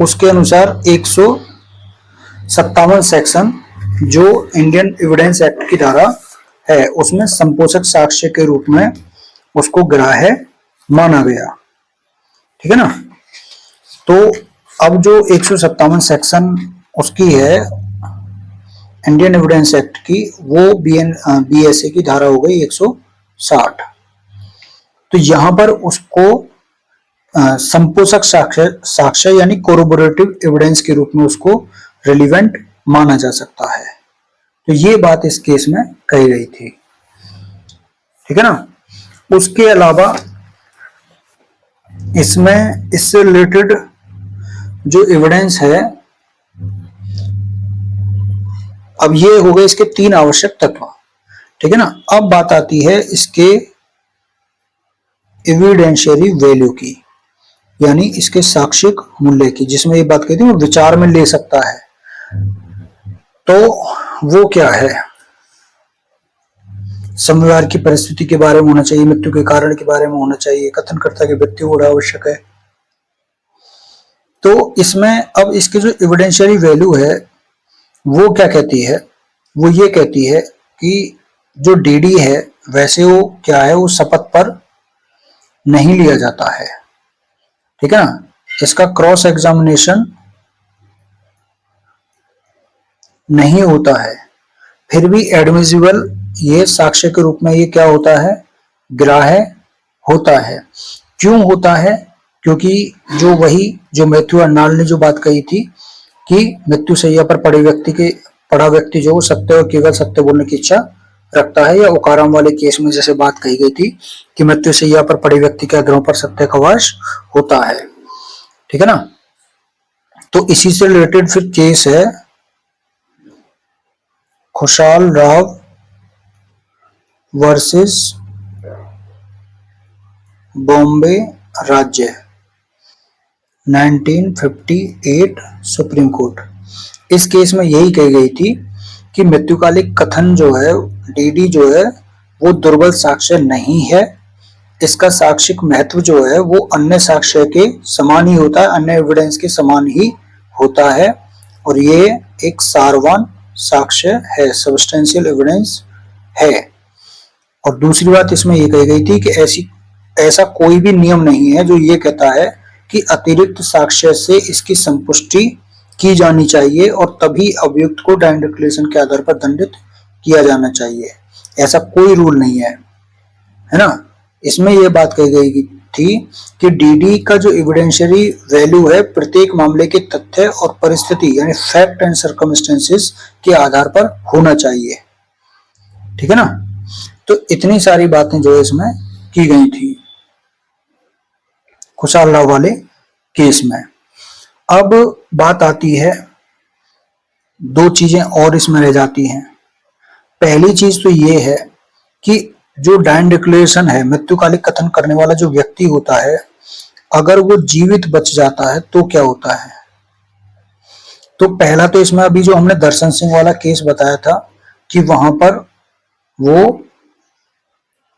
उसके अनुसार 157 सेक्शन जो इंडियन एविडेंस एक्ट की धारा है उसमें संपोषक साक्ष्य के रूप में उसको ग्राह्य माना गया, ठीक है ना। तो अब जो 157 सेक्शन उसकी है इंडियन एविडेंस एक्ट की, वो बीएसए की धारा हो गई 160। तो यहां पर उसको संपोषक साक्ष्य यानी कोरोबोरेटिव एविडेंस के रूप में उसको रिलीवेंट माना जा सकता है। तो ये बात इस केस में कही गई थी, ठीक है ना। उसके अलावा इसमें इससे रिलेटेड जो एविडेंस है, अब ये हो गए इसके 3 आवश्यक तत्व, ठीक है ना। अब बात आती है इसके एविडेंशियरी वैल्यू की, यानी इसके साक्ष्यिक मूल्य की, जिसमें ये बात कहती है वो विचार में ले सकता है। तो वो क्या है? समव्यवहार की परिस्थिति के बारे में होना चाहिए, मृत्यु के कारण के बारे में होना चाहिए, कथनकर्ता की मृत्यु होना आवश्यक है। तो इसमें अब इसकी जो एविडेंशियरी वैल्यू है वो क्या कहती है? वो ये कहती है कि जो डीडी है वैसे वो क्या है, वो शपथ पर नहीं लिया जाता है, ठीक है ना। इसका क्रॉस एग्जामिनेशन नहीं होता है, फिर भी एडमिसिबल ये साक्ष्य के रूप में ये क्या होता है? ग्राह्य होता है। क्यों होता है? क्योंकि जो मैथ्यू अर्नाल्ड ने जो बात कही थी कि मृत्यु शैया पर पड़ा व्यक्ति जो सत्य और केवल सत्य बोलने की इच्छा रखता है, या ओकाराम वाले केस में जैसे बात कही गई थी कि मृत्यु शैया पर पड़े व्यक्ति के अग्रहों पर सत्य का वास होता है, ठीक है ना। तो इसी से रिलेटेड फिर केस है खुशाल राव वर्सेस बॉम्बे राज्य 1958 सुप्रीम कोर्ट। इस केस में यही कही गई थी कि मृत्युकालिक कथन जो है, डीडी जो है, वो दुर्बल साक्ष्य नहीं है। इसका साक्षिक महत्व जो है वो अन्य साक्ष्य के समान ही होता है, अन्य एविडेंस के समान ही होता है, और ये एक सारवान साक्ष्य है, सब्सटेंशियल एविडेंस है। और दूसरी बात इसमें ये कही गई थी कि ऐसा कोई भी नियम नहीं है जो ये कहता है कि अतिरिक्त साक्ष्य से इसकी संपुष्टि की जानी चाहिए और तभी अभियुक्त को डायन डिक्लेरेशन के आधार पर दंडित किया जाना चाहिए। ऐसा कोई रूल नहीं है ना। इसमें यह बात कही गई थी कि डीडी का जो एविडेंशियरी वैल्यू है प्रत्येक मामले के तथ्य और परिस्थिति यानी फैक्ट एंड सर्कमस्टेंसेस के आधार पर होना चाहिए। ठीक है ना। तो इतनी सारी बातें जो है इसमें की गई थी खुशहाल राव वाले केस में। अब बात आती है, दो चीजें और इसमें रह जाती हैं। पहली चीज तो ये है कि जो डायन डिक्लेरेशन है, मृत्युकालिक कथन करने वाला जो व्यक्ति होता है, अगर वो जीवित बच जाता है तो क्या होता है। तो पहला तो इसमें अभी जो हमने दर्शन सिंह वाला केस बताया था कि वहां पर वो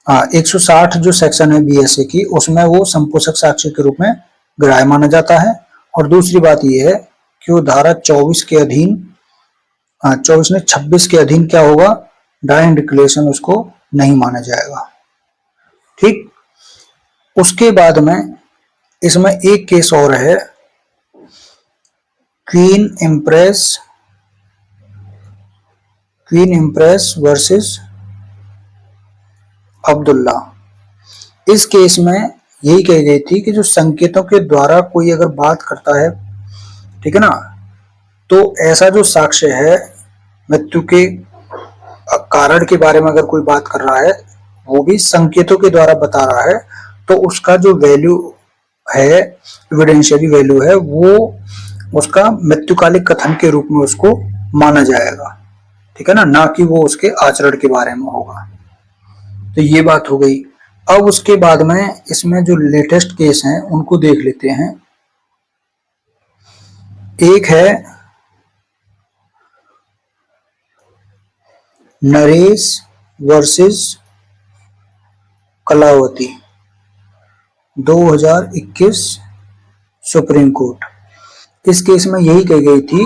160 जो सेक्शन है बीएसए की, उसमें वो संपोषक साक्ष्य के रूप में ग्राह्य माना जाता है। और दूसरी बात ये है कि वो धारा 24 के अधीन 26 के अधीन क्या होगा, डायन डिक्लेरेशन उसको नहीं माना जाएगा। ठीक। उसके बाद में इसमें एक केस और है, क्वीन इम्प्रेस वर्सेस अब्दुल्ला। इस केस में यही कही गई थी कि जो संकेतों के द्वारा कोई अगर बात करता है, ठीक है ना, तो ऐसा जो साक्ष्य है मृत्यु के कारण के बारे में अगर कोई बात कर रहा है, वो भी संकेतों के द्वारा बता रहा है, तो उसका जो वैल्यू है, एविडेंशियरी वैल्यू है, वो उसका मृत्युकालिक कथन के रूप में उसको माना जाएगा। ठीक है ना कि वो उसके आचरण के बारे में होगा। तो ये बात हो गई। अब उसके बाद में इसमें जो लेटेस्ट केस हैं उनको देख लेते हैं। एक है Naresh versus Kalavati, 2021 Supreme Court. इस केस में यही कही गई थी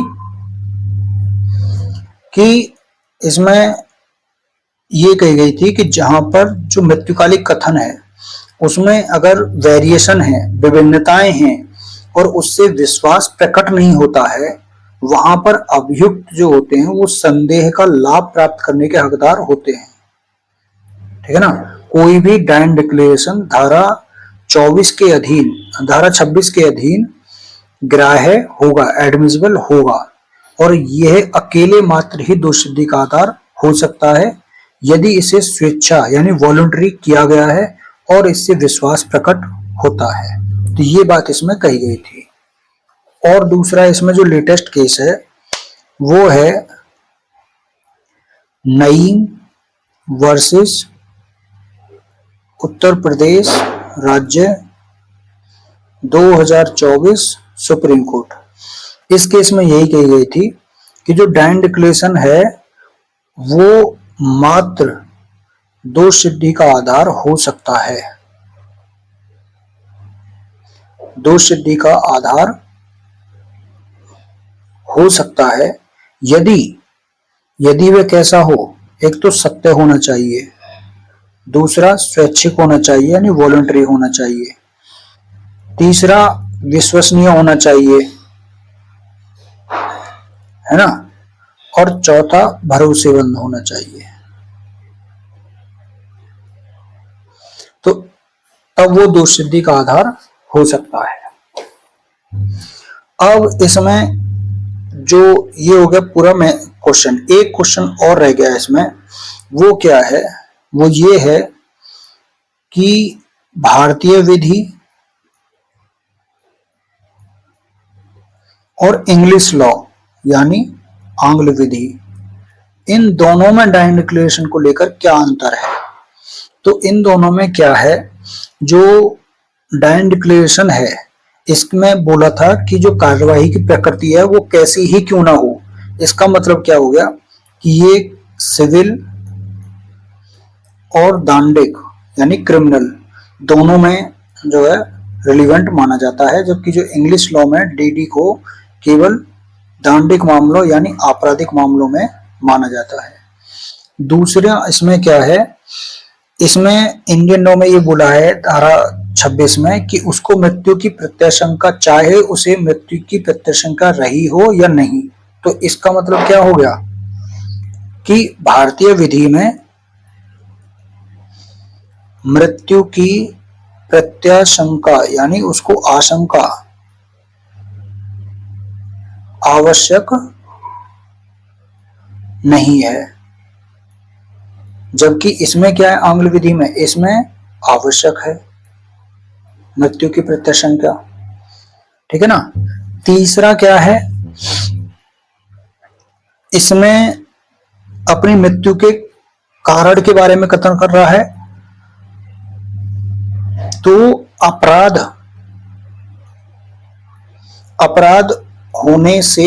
कि इसमें ये कही गई थी कि जहां पर जो मृत्युकालिक कथन है उसमें अगर वेरिएशन है, विभिन्नताएं हैं और उससे विश्वास प्रकट नहीं होता है, वहां पर अभियुक्त जो होते हैं वो संदेह का लाभ प्राप्त करने के हकदार होते हैं। ठीक है ना। कोई भी डायन डिक्लेरेशन धारा 26 के अधीन ग्राह्य होगा, एडमिसिबल होगा, और यह अकेले मात्र ही दोषसिद्धि का आधार हो सकता है यदि इसे स्वेच्छा यानी वॉलंटरी किया गया है और इससे विश्वास प्रकट होता है। तो ये बात इसमें कही गई थी। और दूसरा इसमें जो लेटेस्ट केस है वो है नईम वर्सेस उत्तर प्रदेश राज्य, 2024 सुप्रीम कोर्ट। इस केस में यही कही गई थी कि जो डायन डिक्लेरेशन है वो मात्र दोष सिद्धि का आधार हो सकता है, दोष सिद्धि का आधार हो सकता है यदि वह कैसा हो, एक तो सत्य होना चाहिए, दूसरा स्वैच्छिक होना चाहिए यानी वॉलंटरी होना चाहिए, तीसरा विश्वसनीय होना चाहिए, है ना, और चौथा भरोसेमंद होना चाहिए। तो तब वो दोष सिद्धि का आधार हो सकता है। अब इसमें जो ये हो गया पूरा में क्वेश्चन, एक क्वेश्चन और रह गया इसमें, वो क्या है, वो ये है कि भारतीय विधि और इंग्लिश लॉ यानी आंग्ल विधि, इन दोनों में डायन डिक्लेरेशन को लेकर क्या अंतर है। तो इन दोनों में क्या है, जो डायन डिक्लेरेशन है इसमें बोला था कि जो कार्यवाही की प्रकृति है वो कैसी ही क्यों ना हो। इसका मतलब क्या हो गया कि ये सिविल और दांडिक यानी क्रिमिनल दोनों में जो है रिलीवेंट माना जाता है, जबकि जो इंग्लिश लॉ में डीडी को केवल दांडिक मामलों यानी आपराधिक मामलों में माना जाता है। दूसरा इसमें क्या है, इसमें इंडियन लॉ में ये बोला है धारा 26 में कि उसको मृत्यु की प्रत्याशंका, चाहे उसे मृत्यु की प्रत्याशंका रही हो या नहीं। तो इसका मतलब क्या हो गया कि भारतीय विधि में मृत्यु की प्रत्याशंका यानी उसको आशंका आवश्यक नहीं है, जबकि इसमें क्या है, आंग्ल विधि में इसमें आवश्यक है मृत्यु की प्रत्याशंका। ठीक है ना। तीसरा क्या है, इसमें अपनी मृत्यु के कारण के बारे में कथन कर रहा है, तो अपराध होने से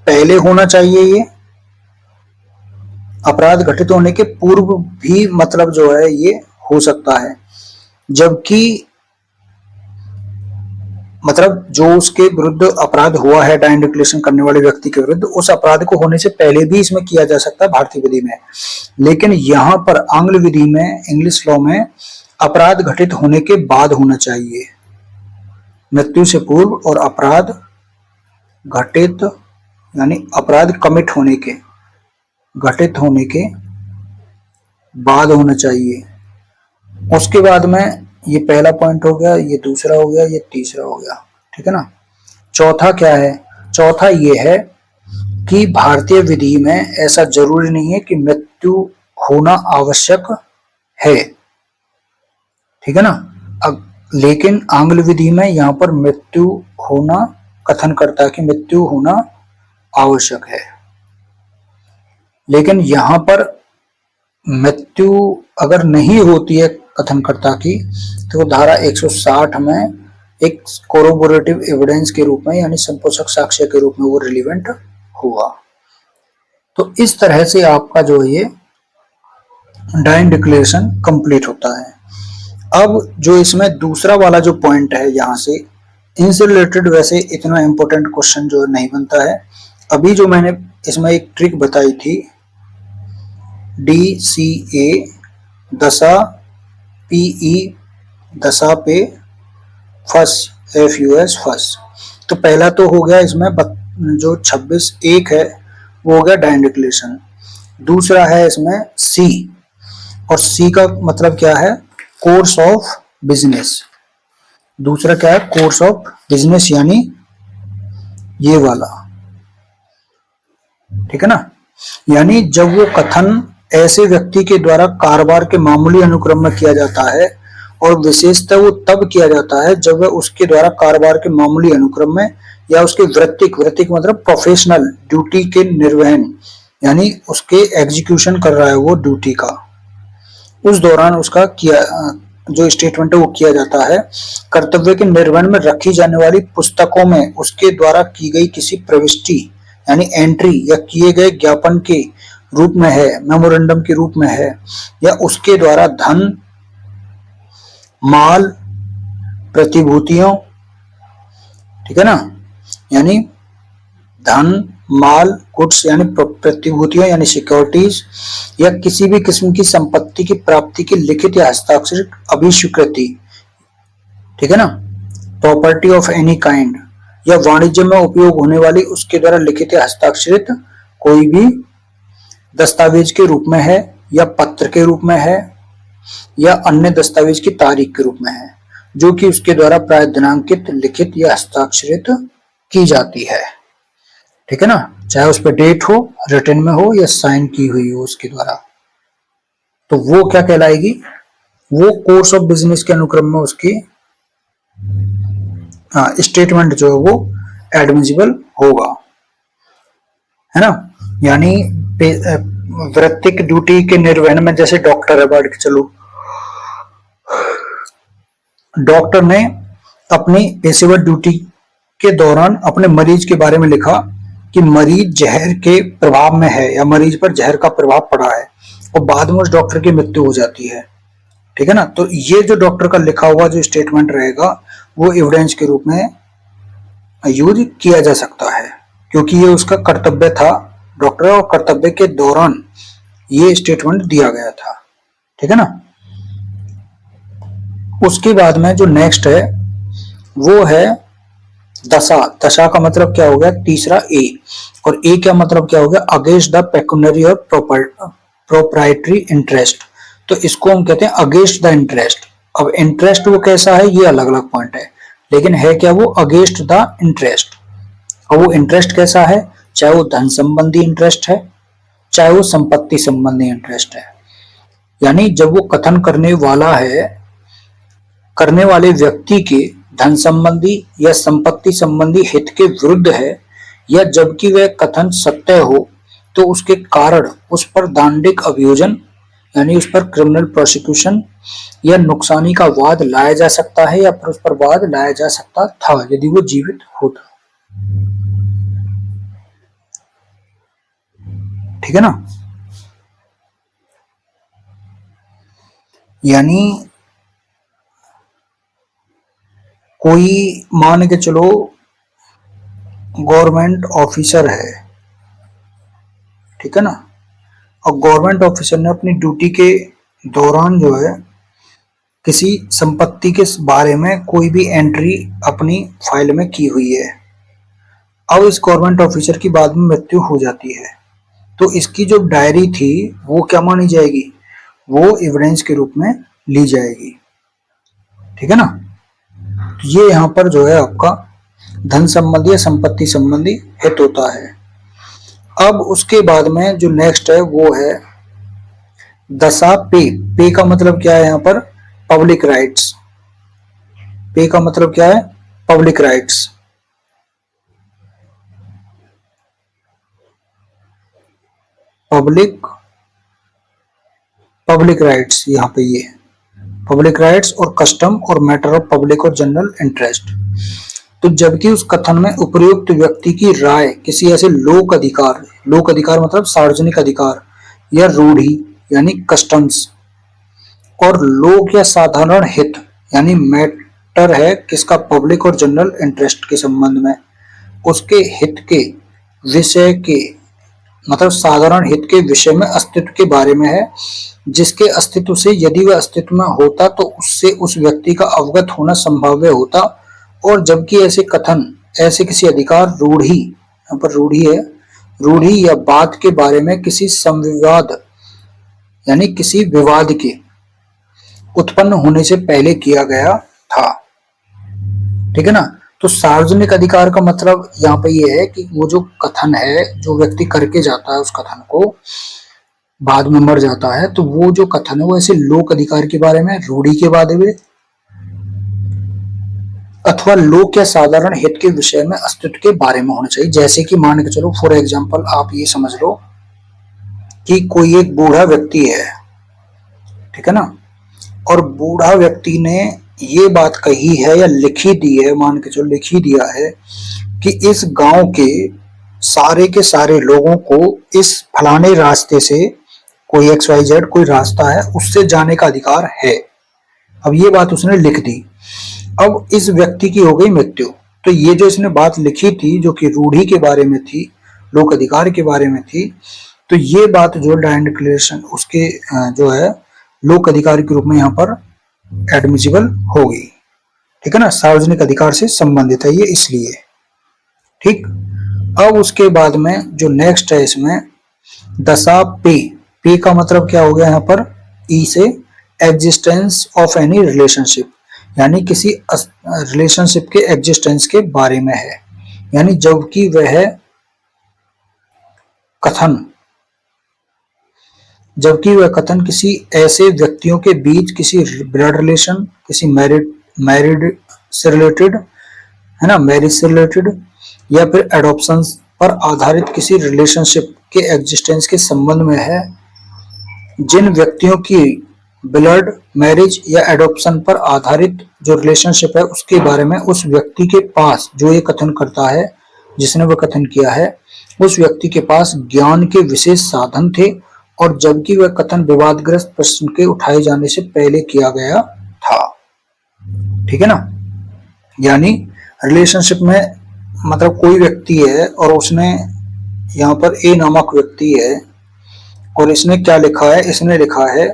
पहले होना चाहिए, ये अपराध घटित होने के पूर्व भी मतलब जो है ये हो सकता है, जबकि मतलब जो उसके विरुद्ध अपराध हुआ है डाइन डिक्लेरेशन करने वाले व्यक्ति के विरुद्ध, उस अपराध को होने से पहले भी इसमें किया जा सकता है भारतीय विधि में। लेकिन यहां पर आंग्ल विधि में, इंग्लिश लॉ में अपराध घटित होने के बाद होना चाहिए, मृत्यु से पूर्व, और अपराध घटित यानी अपराध कमिट होने के, घटित होने के बाद होना चाहिए। उसके बाद में ये पहला पॉइंट हो गया, ये दूसरा हो गया, ये तीसरा हो गया। ठीक है ना। चौथा क्या है, चौथा ये है कि भारतीय विधि में ऐसा जरूरी नहीं है कि मृत्यु होना आवश्यक है। ठीक है ना। अब लेकिन आंग्ल विधि में यहां पर मृत्यु होना कथन करता है कि मृत्यु होना आवश्यक है, लेकिन यहां पर मृत्यु अगर नहीं होती है कथनकर्ता की, तो धारा 160 में एक कोरोबोरेटिव एविडेंस के रूप में यानी संपोषक साक्ष्य के रूप में वो रिलीवेंट हुआ। तो इस तरह से आपका जो ये डाइन डिक्लेरेशन कंप्लीट होता है। अब जो इसमें दूसरा वाला जो पॉइंट है, यहां से इनसे रिलेटेड वैसे इतना इंपॉर्टेंट क्वेश्चन जो नहीं बनता है। अभी जो मैंने इसमें एक ट्रिक बताई थी, DCA दशा PE दशा पे फंस, FUS फंस। तो पहला तो हो गया इसमें जो 26(1) है वो हो गया डाइन डिक्लेरेशन। दूसरा है इसमें C, और C का मतलब क्या है, कोर्स ऑफ बिजनेस। दूसरा क्या है, कोर्स ऑफ बिजनेस यानी ये वाला। ठीक है ना। यानी जब वो कथन ऐसे व्यक्ति के द्वारा कारोबार के मामूली अनुक्रम में किया जाता है, और विशेषतः वो तब किया जाता है जब वह उसके द्वारा कारोबार के मामूली अनुक्रम में या उसके वृत्तिक मतलब प्रोफेशनल ड्यूटी के निर्वहन यानी उसके एग्जीक्यूशन कर रहा है वो ड्यूटी का, उस दौरान उसका किया जो स्टेटमेंट है वो किया जाता है। कर्तव्य के निर्वहन में रखी जाने वाली पुस्तकों में उसके द्वारा की गई किसी प्रविष्टि यानी एंट्री या किए गए ज्ञापन के रूप में है, मेमोरेंडम के रूप में है, या उसके द्वारा धन, माल, प्रतिभूतियों, ठीक है ना, यानी धन, माल, गुड्स यानी प्रतिभूतियों यानी सिक्योरिटीज, या किसी भी किस्म की संपत्ति की प्राप्ति की लिखित या हस्ताक्षरित अभिस्वीकृति, ठीक है ना, प्रॉपर्टी ऑफ एनी काइंड, या वाणिज्य में उपयोग होने वाली उसके द्वारा लिखित या हस्ताक्षरित कोई भी दस्तावेज के रूप में है, या पत्र के रूप में है, या अन्य दस्तावेज की तारीख के रूप में है, जो कि उसके द्वारा प्राय दिनांकित, लिखित या हस्ताक्षरित की जाती है। ठीक है ना। चाहे उस पर डेट हो, रिटन में हो, या साइन की हुई हो उसके द्वारा, तो वो क्या कहलाएगी, वो कोर्स ऑफ बिजनेस के अनुक्रम में उसकी स्टेटमेंट जो है वो एडमिसिबल होगा, है ना। यानी वृत्तिक ड्यूटी के निर्वहन में, जैसे डॉक्टर है, मान के चलो डॉक्टर ने अपनी पेशेवर ड्यूटी के दौरान अपने मरीज के बारे में लिखा कि मरीज जहर के प्रभाव में है या मरीज पर जहर का प्रभाव पड़ा है, और बाद में उस डॉक्टर की मृत्यु हो जाती है, ठीक है ना। तो ये जो डॉक्टर का लिखा हुआ जो स्टेटमेंट रहेगा वो एविडेंस के रूप में यूज किया जा सकता है, क्योंकि ये उसका कर्तव्य था डॉक्टर, और कर्तव्य के दौरान ये स्टेटमेंट दिया गया था, ठीक है ना। उसके बाद में जो नेक्स्ट है वो है दशा। दशा का मतलब क्या हो गया, तीसरा ए, और ए क्या मतलब क्या हो गया, अगेंस्ट द पेक्यूनरी और प्रोप्राइटरी इंटरेस्ट। तो इसको हम कहते हैं अगेंस्ट द इंटरेस्ट। अब इंटरेस्ट वो कैसा है ये अलग अलग पॉइंट है, लेकिन है क्या वो अगेंस्ट द इंटरेस्ट। और वो इंटरेस्ट कैसा है, चाहे वो धन संबंधी इंटरेस्ट है, चाहे वो संपत्ति संबंधी इंटरेस्ट है। यानी जब वो कथन करने वाला है, करने वाले व्यक्ति के धन संबंधी या संपत्ति संबंधी हित के विरुद्ध है, या जबकि वह कथन सत्य हो, तो उसके कारण उस पर दांडिक अभियोजन यानी उस पर क्रिमिनल प्रोसिक्यूशन या नुकसानी का वाद लाया जा सकता है, या फिर उस पर वाद लाया जा सकता था यदि वो जीवित होता, ठीक है ना। यानी कोई मान के चलो गवर्नमेंट ऑफिसर है, ठीक है ना, और गवर्नमेंट ऑफिसर ने अपनी ड्यूटी के दौरान जो है किसी संपत्ति के बारे में कोई भी एंट्री अपनी फाइल में की हुई है। अब इस गवर्नमेंट ऑफिसर की बाद में मृत्यु हो जाती है, तो इसकी जो डायरी थी वो क्या मानी जाएगी, वो एविडेंस के रूप में ली जाएगी, ठीक है ना। तो ये यहाँ पर जो है आपका धन संबंधी या संपत्ति संबंधी हित होता है। अब उसके बाद में जो नेक्स्ट है वो है दशा पे। पे का मतलब क्या है यहाँ पर, पब्लिक राइट्स। पे का मतलब क्या है, पब्लिक राइट्स। पब्लिक राइट्स, यहाँ पे ये पब्लिक राइट्स और कस्टम और मैटर ऑफ पब्लिक और जनरल इंटरेस्ट। तो जबकि उस कथन में उपयुक्त व्यक्ति की राय किसी ऐसे लोक अधिकार मतलब सार्वजनिक अधिकार या रूढ़ी यानी कस्टम्स, और लोक या साधारण हित यानी मैटर है किसका, पब्लिक और जनरल इंटरेस्ट के संबंध में, उसके हित के विषय के मतलब साधारण हित के विषय में अस्तित्व के बारे में है, जिसके अस्तित्व से यदि वह अस्तित्व में होता तो उससे उस व्यक्ति का अवगत होना संभाव्य होता, और जबकि ऐसे कथन ऐसे किसी अधिकार रूढ़ी, यहाँ पर रूढ़ी है, रूढ़ी या बात के बारे में किसी संविवाद यानी किसी विवाद के उत्पन्न होने से पहले किया गया था, ठीक है ना। तो सार्वजनिक अधिकार का मतलब यहाँ पे ये है कि वो जो कथन है जो व्यक्ति करके जाता है उस कथन को बाद में मर जाता है, तो वो जो कथन है वो ऐसे लोक अधिकार के बारे में, रूढ़ी के बारे में अथवा लोक या साधारण हित के विषय में अस्तित्व के बारे में होना चाहिए। जैसे कि मान के चलो फॉर एग्जांपल आप ये समझ लो कि कोई एक बूढ़ा व्यक्ति है, ठीक है ना, और बूढ़ा व्यक्ति ने ये बात कही है या लिखी दी है, मान के चलो लिखी दिया है कि इस गांव के सारे लोगों को इस फलाने रास्ते से कोई XYZ कोई रास्ता है उससे जाने का अधिकार है। अब ये बात उसने लिख दी, अब इस व्यक्ति की हो गई मृत्यु, तो ये जो इसने बात लिखी थी जो कि रूढ़ी के बारे में थी, लोक अधिकार के बारे में थी, तो ये बात जो डायरेक्ट डिक्लेरेशन उसके जो है लोक अधिकार के रूप में यहाँ पर एडमिसिबल होगी, ठीक है ना, सार्वजनिक अधिकार से संबंधित है ये इसलिए, ठीक। अब उसके बाद में जो नेक्स्ट है इसमें दशा पे। पे का मतलब क्या हो गया यहाँ पर, ई से एग्जिस्टेंस ऑफ एनी रिलेशनशिप, यानी किसी रिलेशनशिप के एग्जिस्टेंस के बारे में है, यानी जबकि वह कथन किसी ऐसे व्यक्तियों के बीच किसी ब्लड रिलेशन, किसी मैरिड से रिलेटेड है ना, मैरिज से रिलेटेड या फिर एडॉप्शन पर आधारित किसी रिलेशनशिप के एग्जिस्टेंस के संबंध में है। जिन व्यक्तियों की ब्लड, मैरिज या एडॉप्शन पर आधारित जो रिलेशनशिप है उसके बारे में उस व्यक्ति के पास जो ये कथन करता है, जिसने वह कथन किया है, उस व्यक्ति के पास ज्ञान के विशेष साधन थे और जबकि वह कथन विवादग्रस्त प्रश्न के उठाए जाने से पहले किया गया था। ठीक है ना। यानी रिलेशनशिप में मतलब कोई व्यक्ति है और उसने यहाँ पर ए नामक व्यक्ति है और इसने क्या लिखा है, इसने लिखा है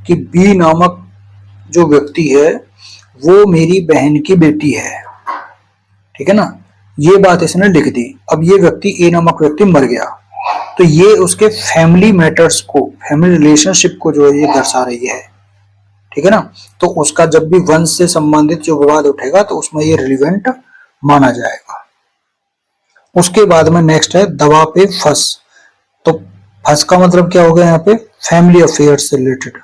कि बी नामक जो व्यक्ति है वो मेरी बहन की बेटी है। ठीक है ना, ये बात इसने लिख दी। अब ये व्यक्ति ए नामक व्यक्ति मर गया तो ये उसके फैमिली मैटर्स को, फैमिली रिलेशनशिप को जो है ये दर्शा रही है। ठीक है ना, तो उसका जब भी वंश से संबंधित जो विवाद उठेगा तो उसमें ये रिलेवेंट माना जाएगा। उसके बाद में नेक्स्ट है दबाव पे फंस। तो फंस का मतलब क्या हो गया यहाँ पे, फैमिली अफेयर्स से रिलेटेड।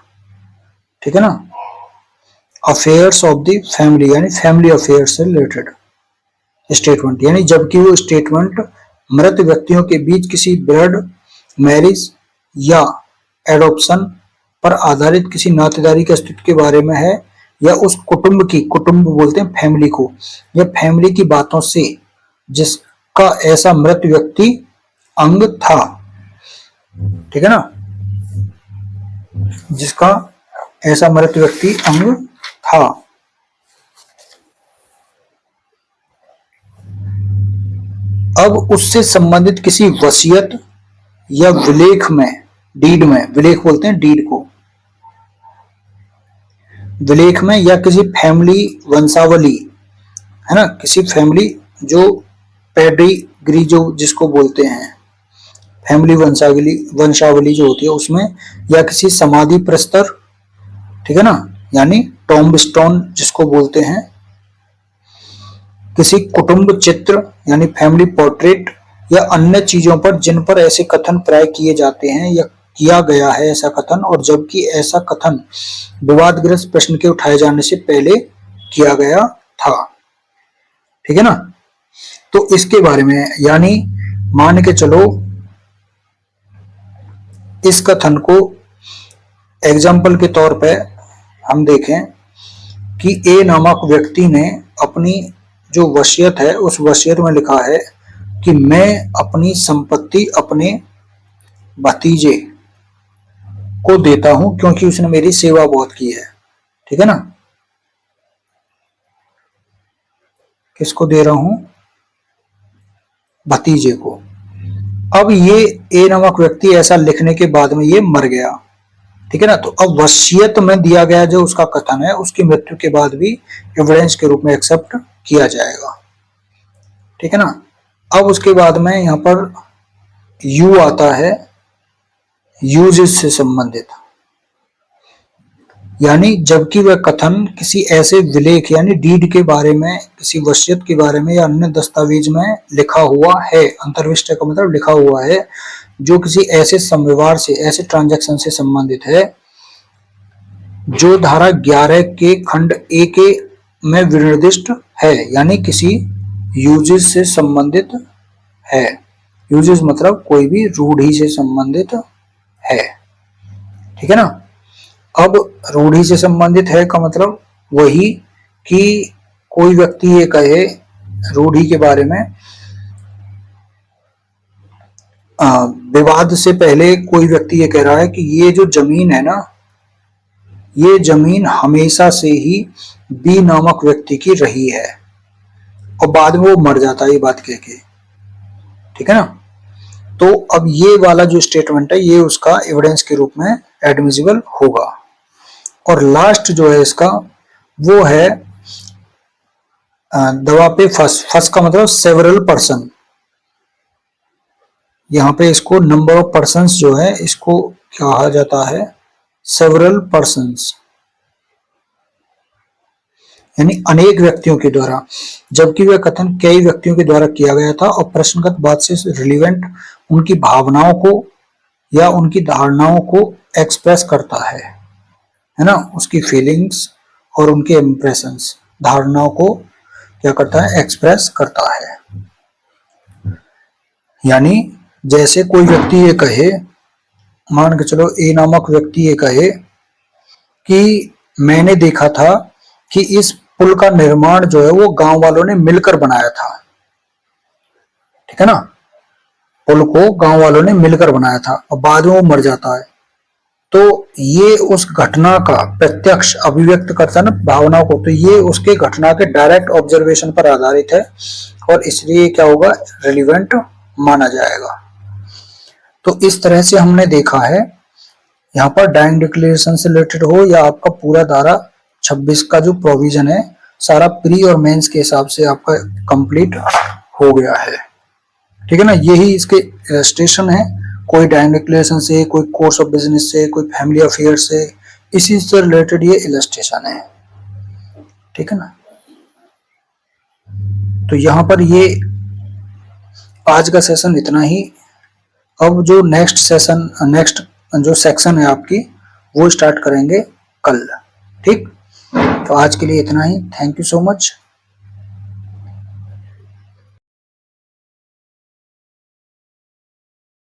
ठीक है ना, अफेयर्स ऑफ द फैमिली यानी फैमिली अफेयर्स से रिलेटेड स्टेटमेंट, यानी जबकि वो स्टेटमेंट मृत व्यक्तियों के बीच किसी ब्लड मैरिज या एडॉप्शन पर आधारित किसी नातेदारी के अस्तित्व के बारे में है या उस कुटुंब की, कुटुंब बोलते हैं फैमिली को, या फैमिली की बातों से जिसका ऐसा मृत व्यक्ति अंग था। ठीक है ना, जिसका ऐसा मृत व्यक्ति अंग था। अब उससे संबंधित किसी वसीयत या विलेख में, डीड में, विलेख बोलते हैं डीड को, विलेख में या किसी फैमिली वंशावली है ना, किसी फैमिली जो पेडिग्री जो जिसको बोलते हैं, फैमिली वंशावली जो होती है उसमें, या किसी समाधि प्रस्तर, ठीक है ना, यानी टॉम्ब स्टोन जिसको बोलते हैं, किसी कुटुंब चित्र यानी फैमिली पोर्ट्रेट, या अन्य चीजों पर जिन पर ऐसे कथन प्राय किए जाते हैं या किया गया है ऐसा कथन, और जबकि ऐसा कथन विवादग्रस्त प्रश्न के उठाए जाने से पहले किया गया था। ठीक है ना, तो इसके बारे में, यानी मान के चलो इस कथन को एग्जाम्पल के तौर पे हम देखें कि ए नामक व्यक्ति ने अपनी जो वसीयत है उस वसीयत में लिखा है कि मैं अपनी संपत्ति अपने भतीजे को देता हूं क्योंकि उसने मेरी सेवा बहुत की है। ठीक है ना, किसको दे रहा हूं, भतीजे को। अब ये ए नामक व्यक्ति ऐसा लिखने के बाद में ये मर गया। ठीक है ना, तो अब वसीयत में दिया गया जो उसका कथन है उसकी मृत्यु के बाद भी एविडेंस के रूप में एक्सेप्ट किया जाएगा। ठीक है ना, अब उसके बाद में यहां पर यू आता है, यूजेस से संबंधित, यानी जबकि वह कथन किसी ऐसे विलेख यानी डीड के बारे में, किसी वसीयत के बारे में या अन्य दस्तावेज में लिखा हुआ है, अंतर्विष्ट का मतलब लिखा हुआ है, जो किसी ऐसे संव्यवहार से, ऐसे ट्रांजैक्शन से संबंधित है जो धारा 11 के खंड ए के में विनिर्दिष्ट है, यानी किसी यूजेस से संबंधित है। यूजेस मतलब कोई भी रूढ़ी से संबंधित है। ठीक है ना, अब रूढ़ी से संबंधित है का मतलब वही कि कोई व्यक्ति ये कहे रूढ़ी के बारे में, विवाद से पहले कोई व्यक्ति ये कह रहा है कि ये जो जमीन है ना, ये जमीन हमेशा से ही बी नामक व्यक्ति की रही है, और बाद में वो मर जाता है ये बात कह के। ठीक है ना, तो अब ये वाला जो स्टेटमेंट है ये उसका एविडेंस के रूप में एडमिसिबल होगा। और लास्ट जो है इसका वो है दवा पे फंस। फंस का मतलब सेवरल पर्सन, यहाँ पे इसको नंबर ऑफ पर्सन्स जो है इसको कहा जाता है सेवरल पर्सन्स, यानी अनेक व्यक्तियों के द्वारा, जबकि वह कथन कई व्यक्तियों के द्वारा किया गया था और प्रश्नगत बात से रिलेवेंट उनकी भावनाओं को या उनकी धारणाओं को एक्सप्रेस करता है ना, उसकी फीलिंग्स और उनके इम्प्रेशंस, धारणाओं को क्या करता है, एक्सप्रेस करता है। यानी जैसे कोई व्यक्ति ये कहे, मान के चलो ए नामक व्यक्ति ये कहे कि मैंने देखा था कि इस पुल का निर्माण जो है वो गांव वालों ने मिलकर बनाया था। ठीक है ना, पुल को गांव वालों ने मिलकर बनाया था और बाद में वो मर जाता है, तो ये उस घटना का प्रत्यक्ष अभिव्यक्त करता है ना भावनाओं को, तो ये उसके घटना के डायरेक्ट ऑब्जर्वेशन पर आधारित है और इसलिए क्या होगा, रेलिवेंट माना जाएगा। तो इस तरह से हमने देखा है यहाँ पर डाइंग डिक्लेरेशन से रिलेटेड हो या आपका पूरा धारा 26 का जो प्रोविजन है सारा प्री और मेंस के हिसाब से आपका कंप्लीट हो गया है। ठीक है ना, यही इसके इलस्ट्रेशन है, कोई डाइंग डिक्लेरेशन से, कोई कोर्स ऑफ बिजनेस से, कोई फैमिली अफेयर से, इसी से रिलेटेड ये इलस्ट्रेशन है। ठीक है ना, तो यहाँ पर ये आज का सेशन इतना ही। अब जो नेक्स्ट जो सेक्शन है आपकी वो स्टार्ट करेंगे कल। ठीक, तो आज के लिए इतना ही। Thank you so much.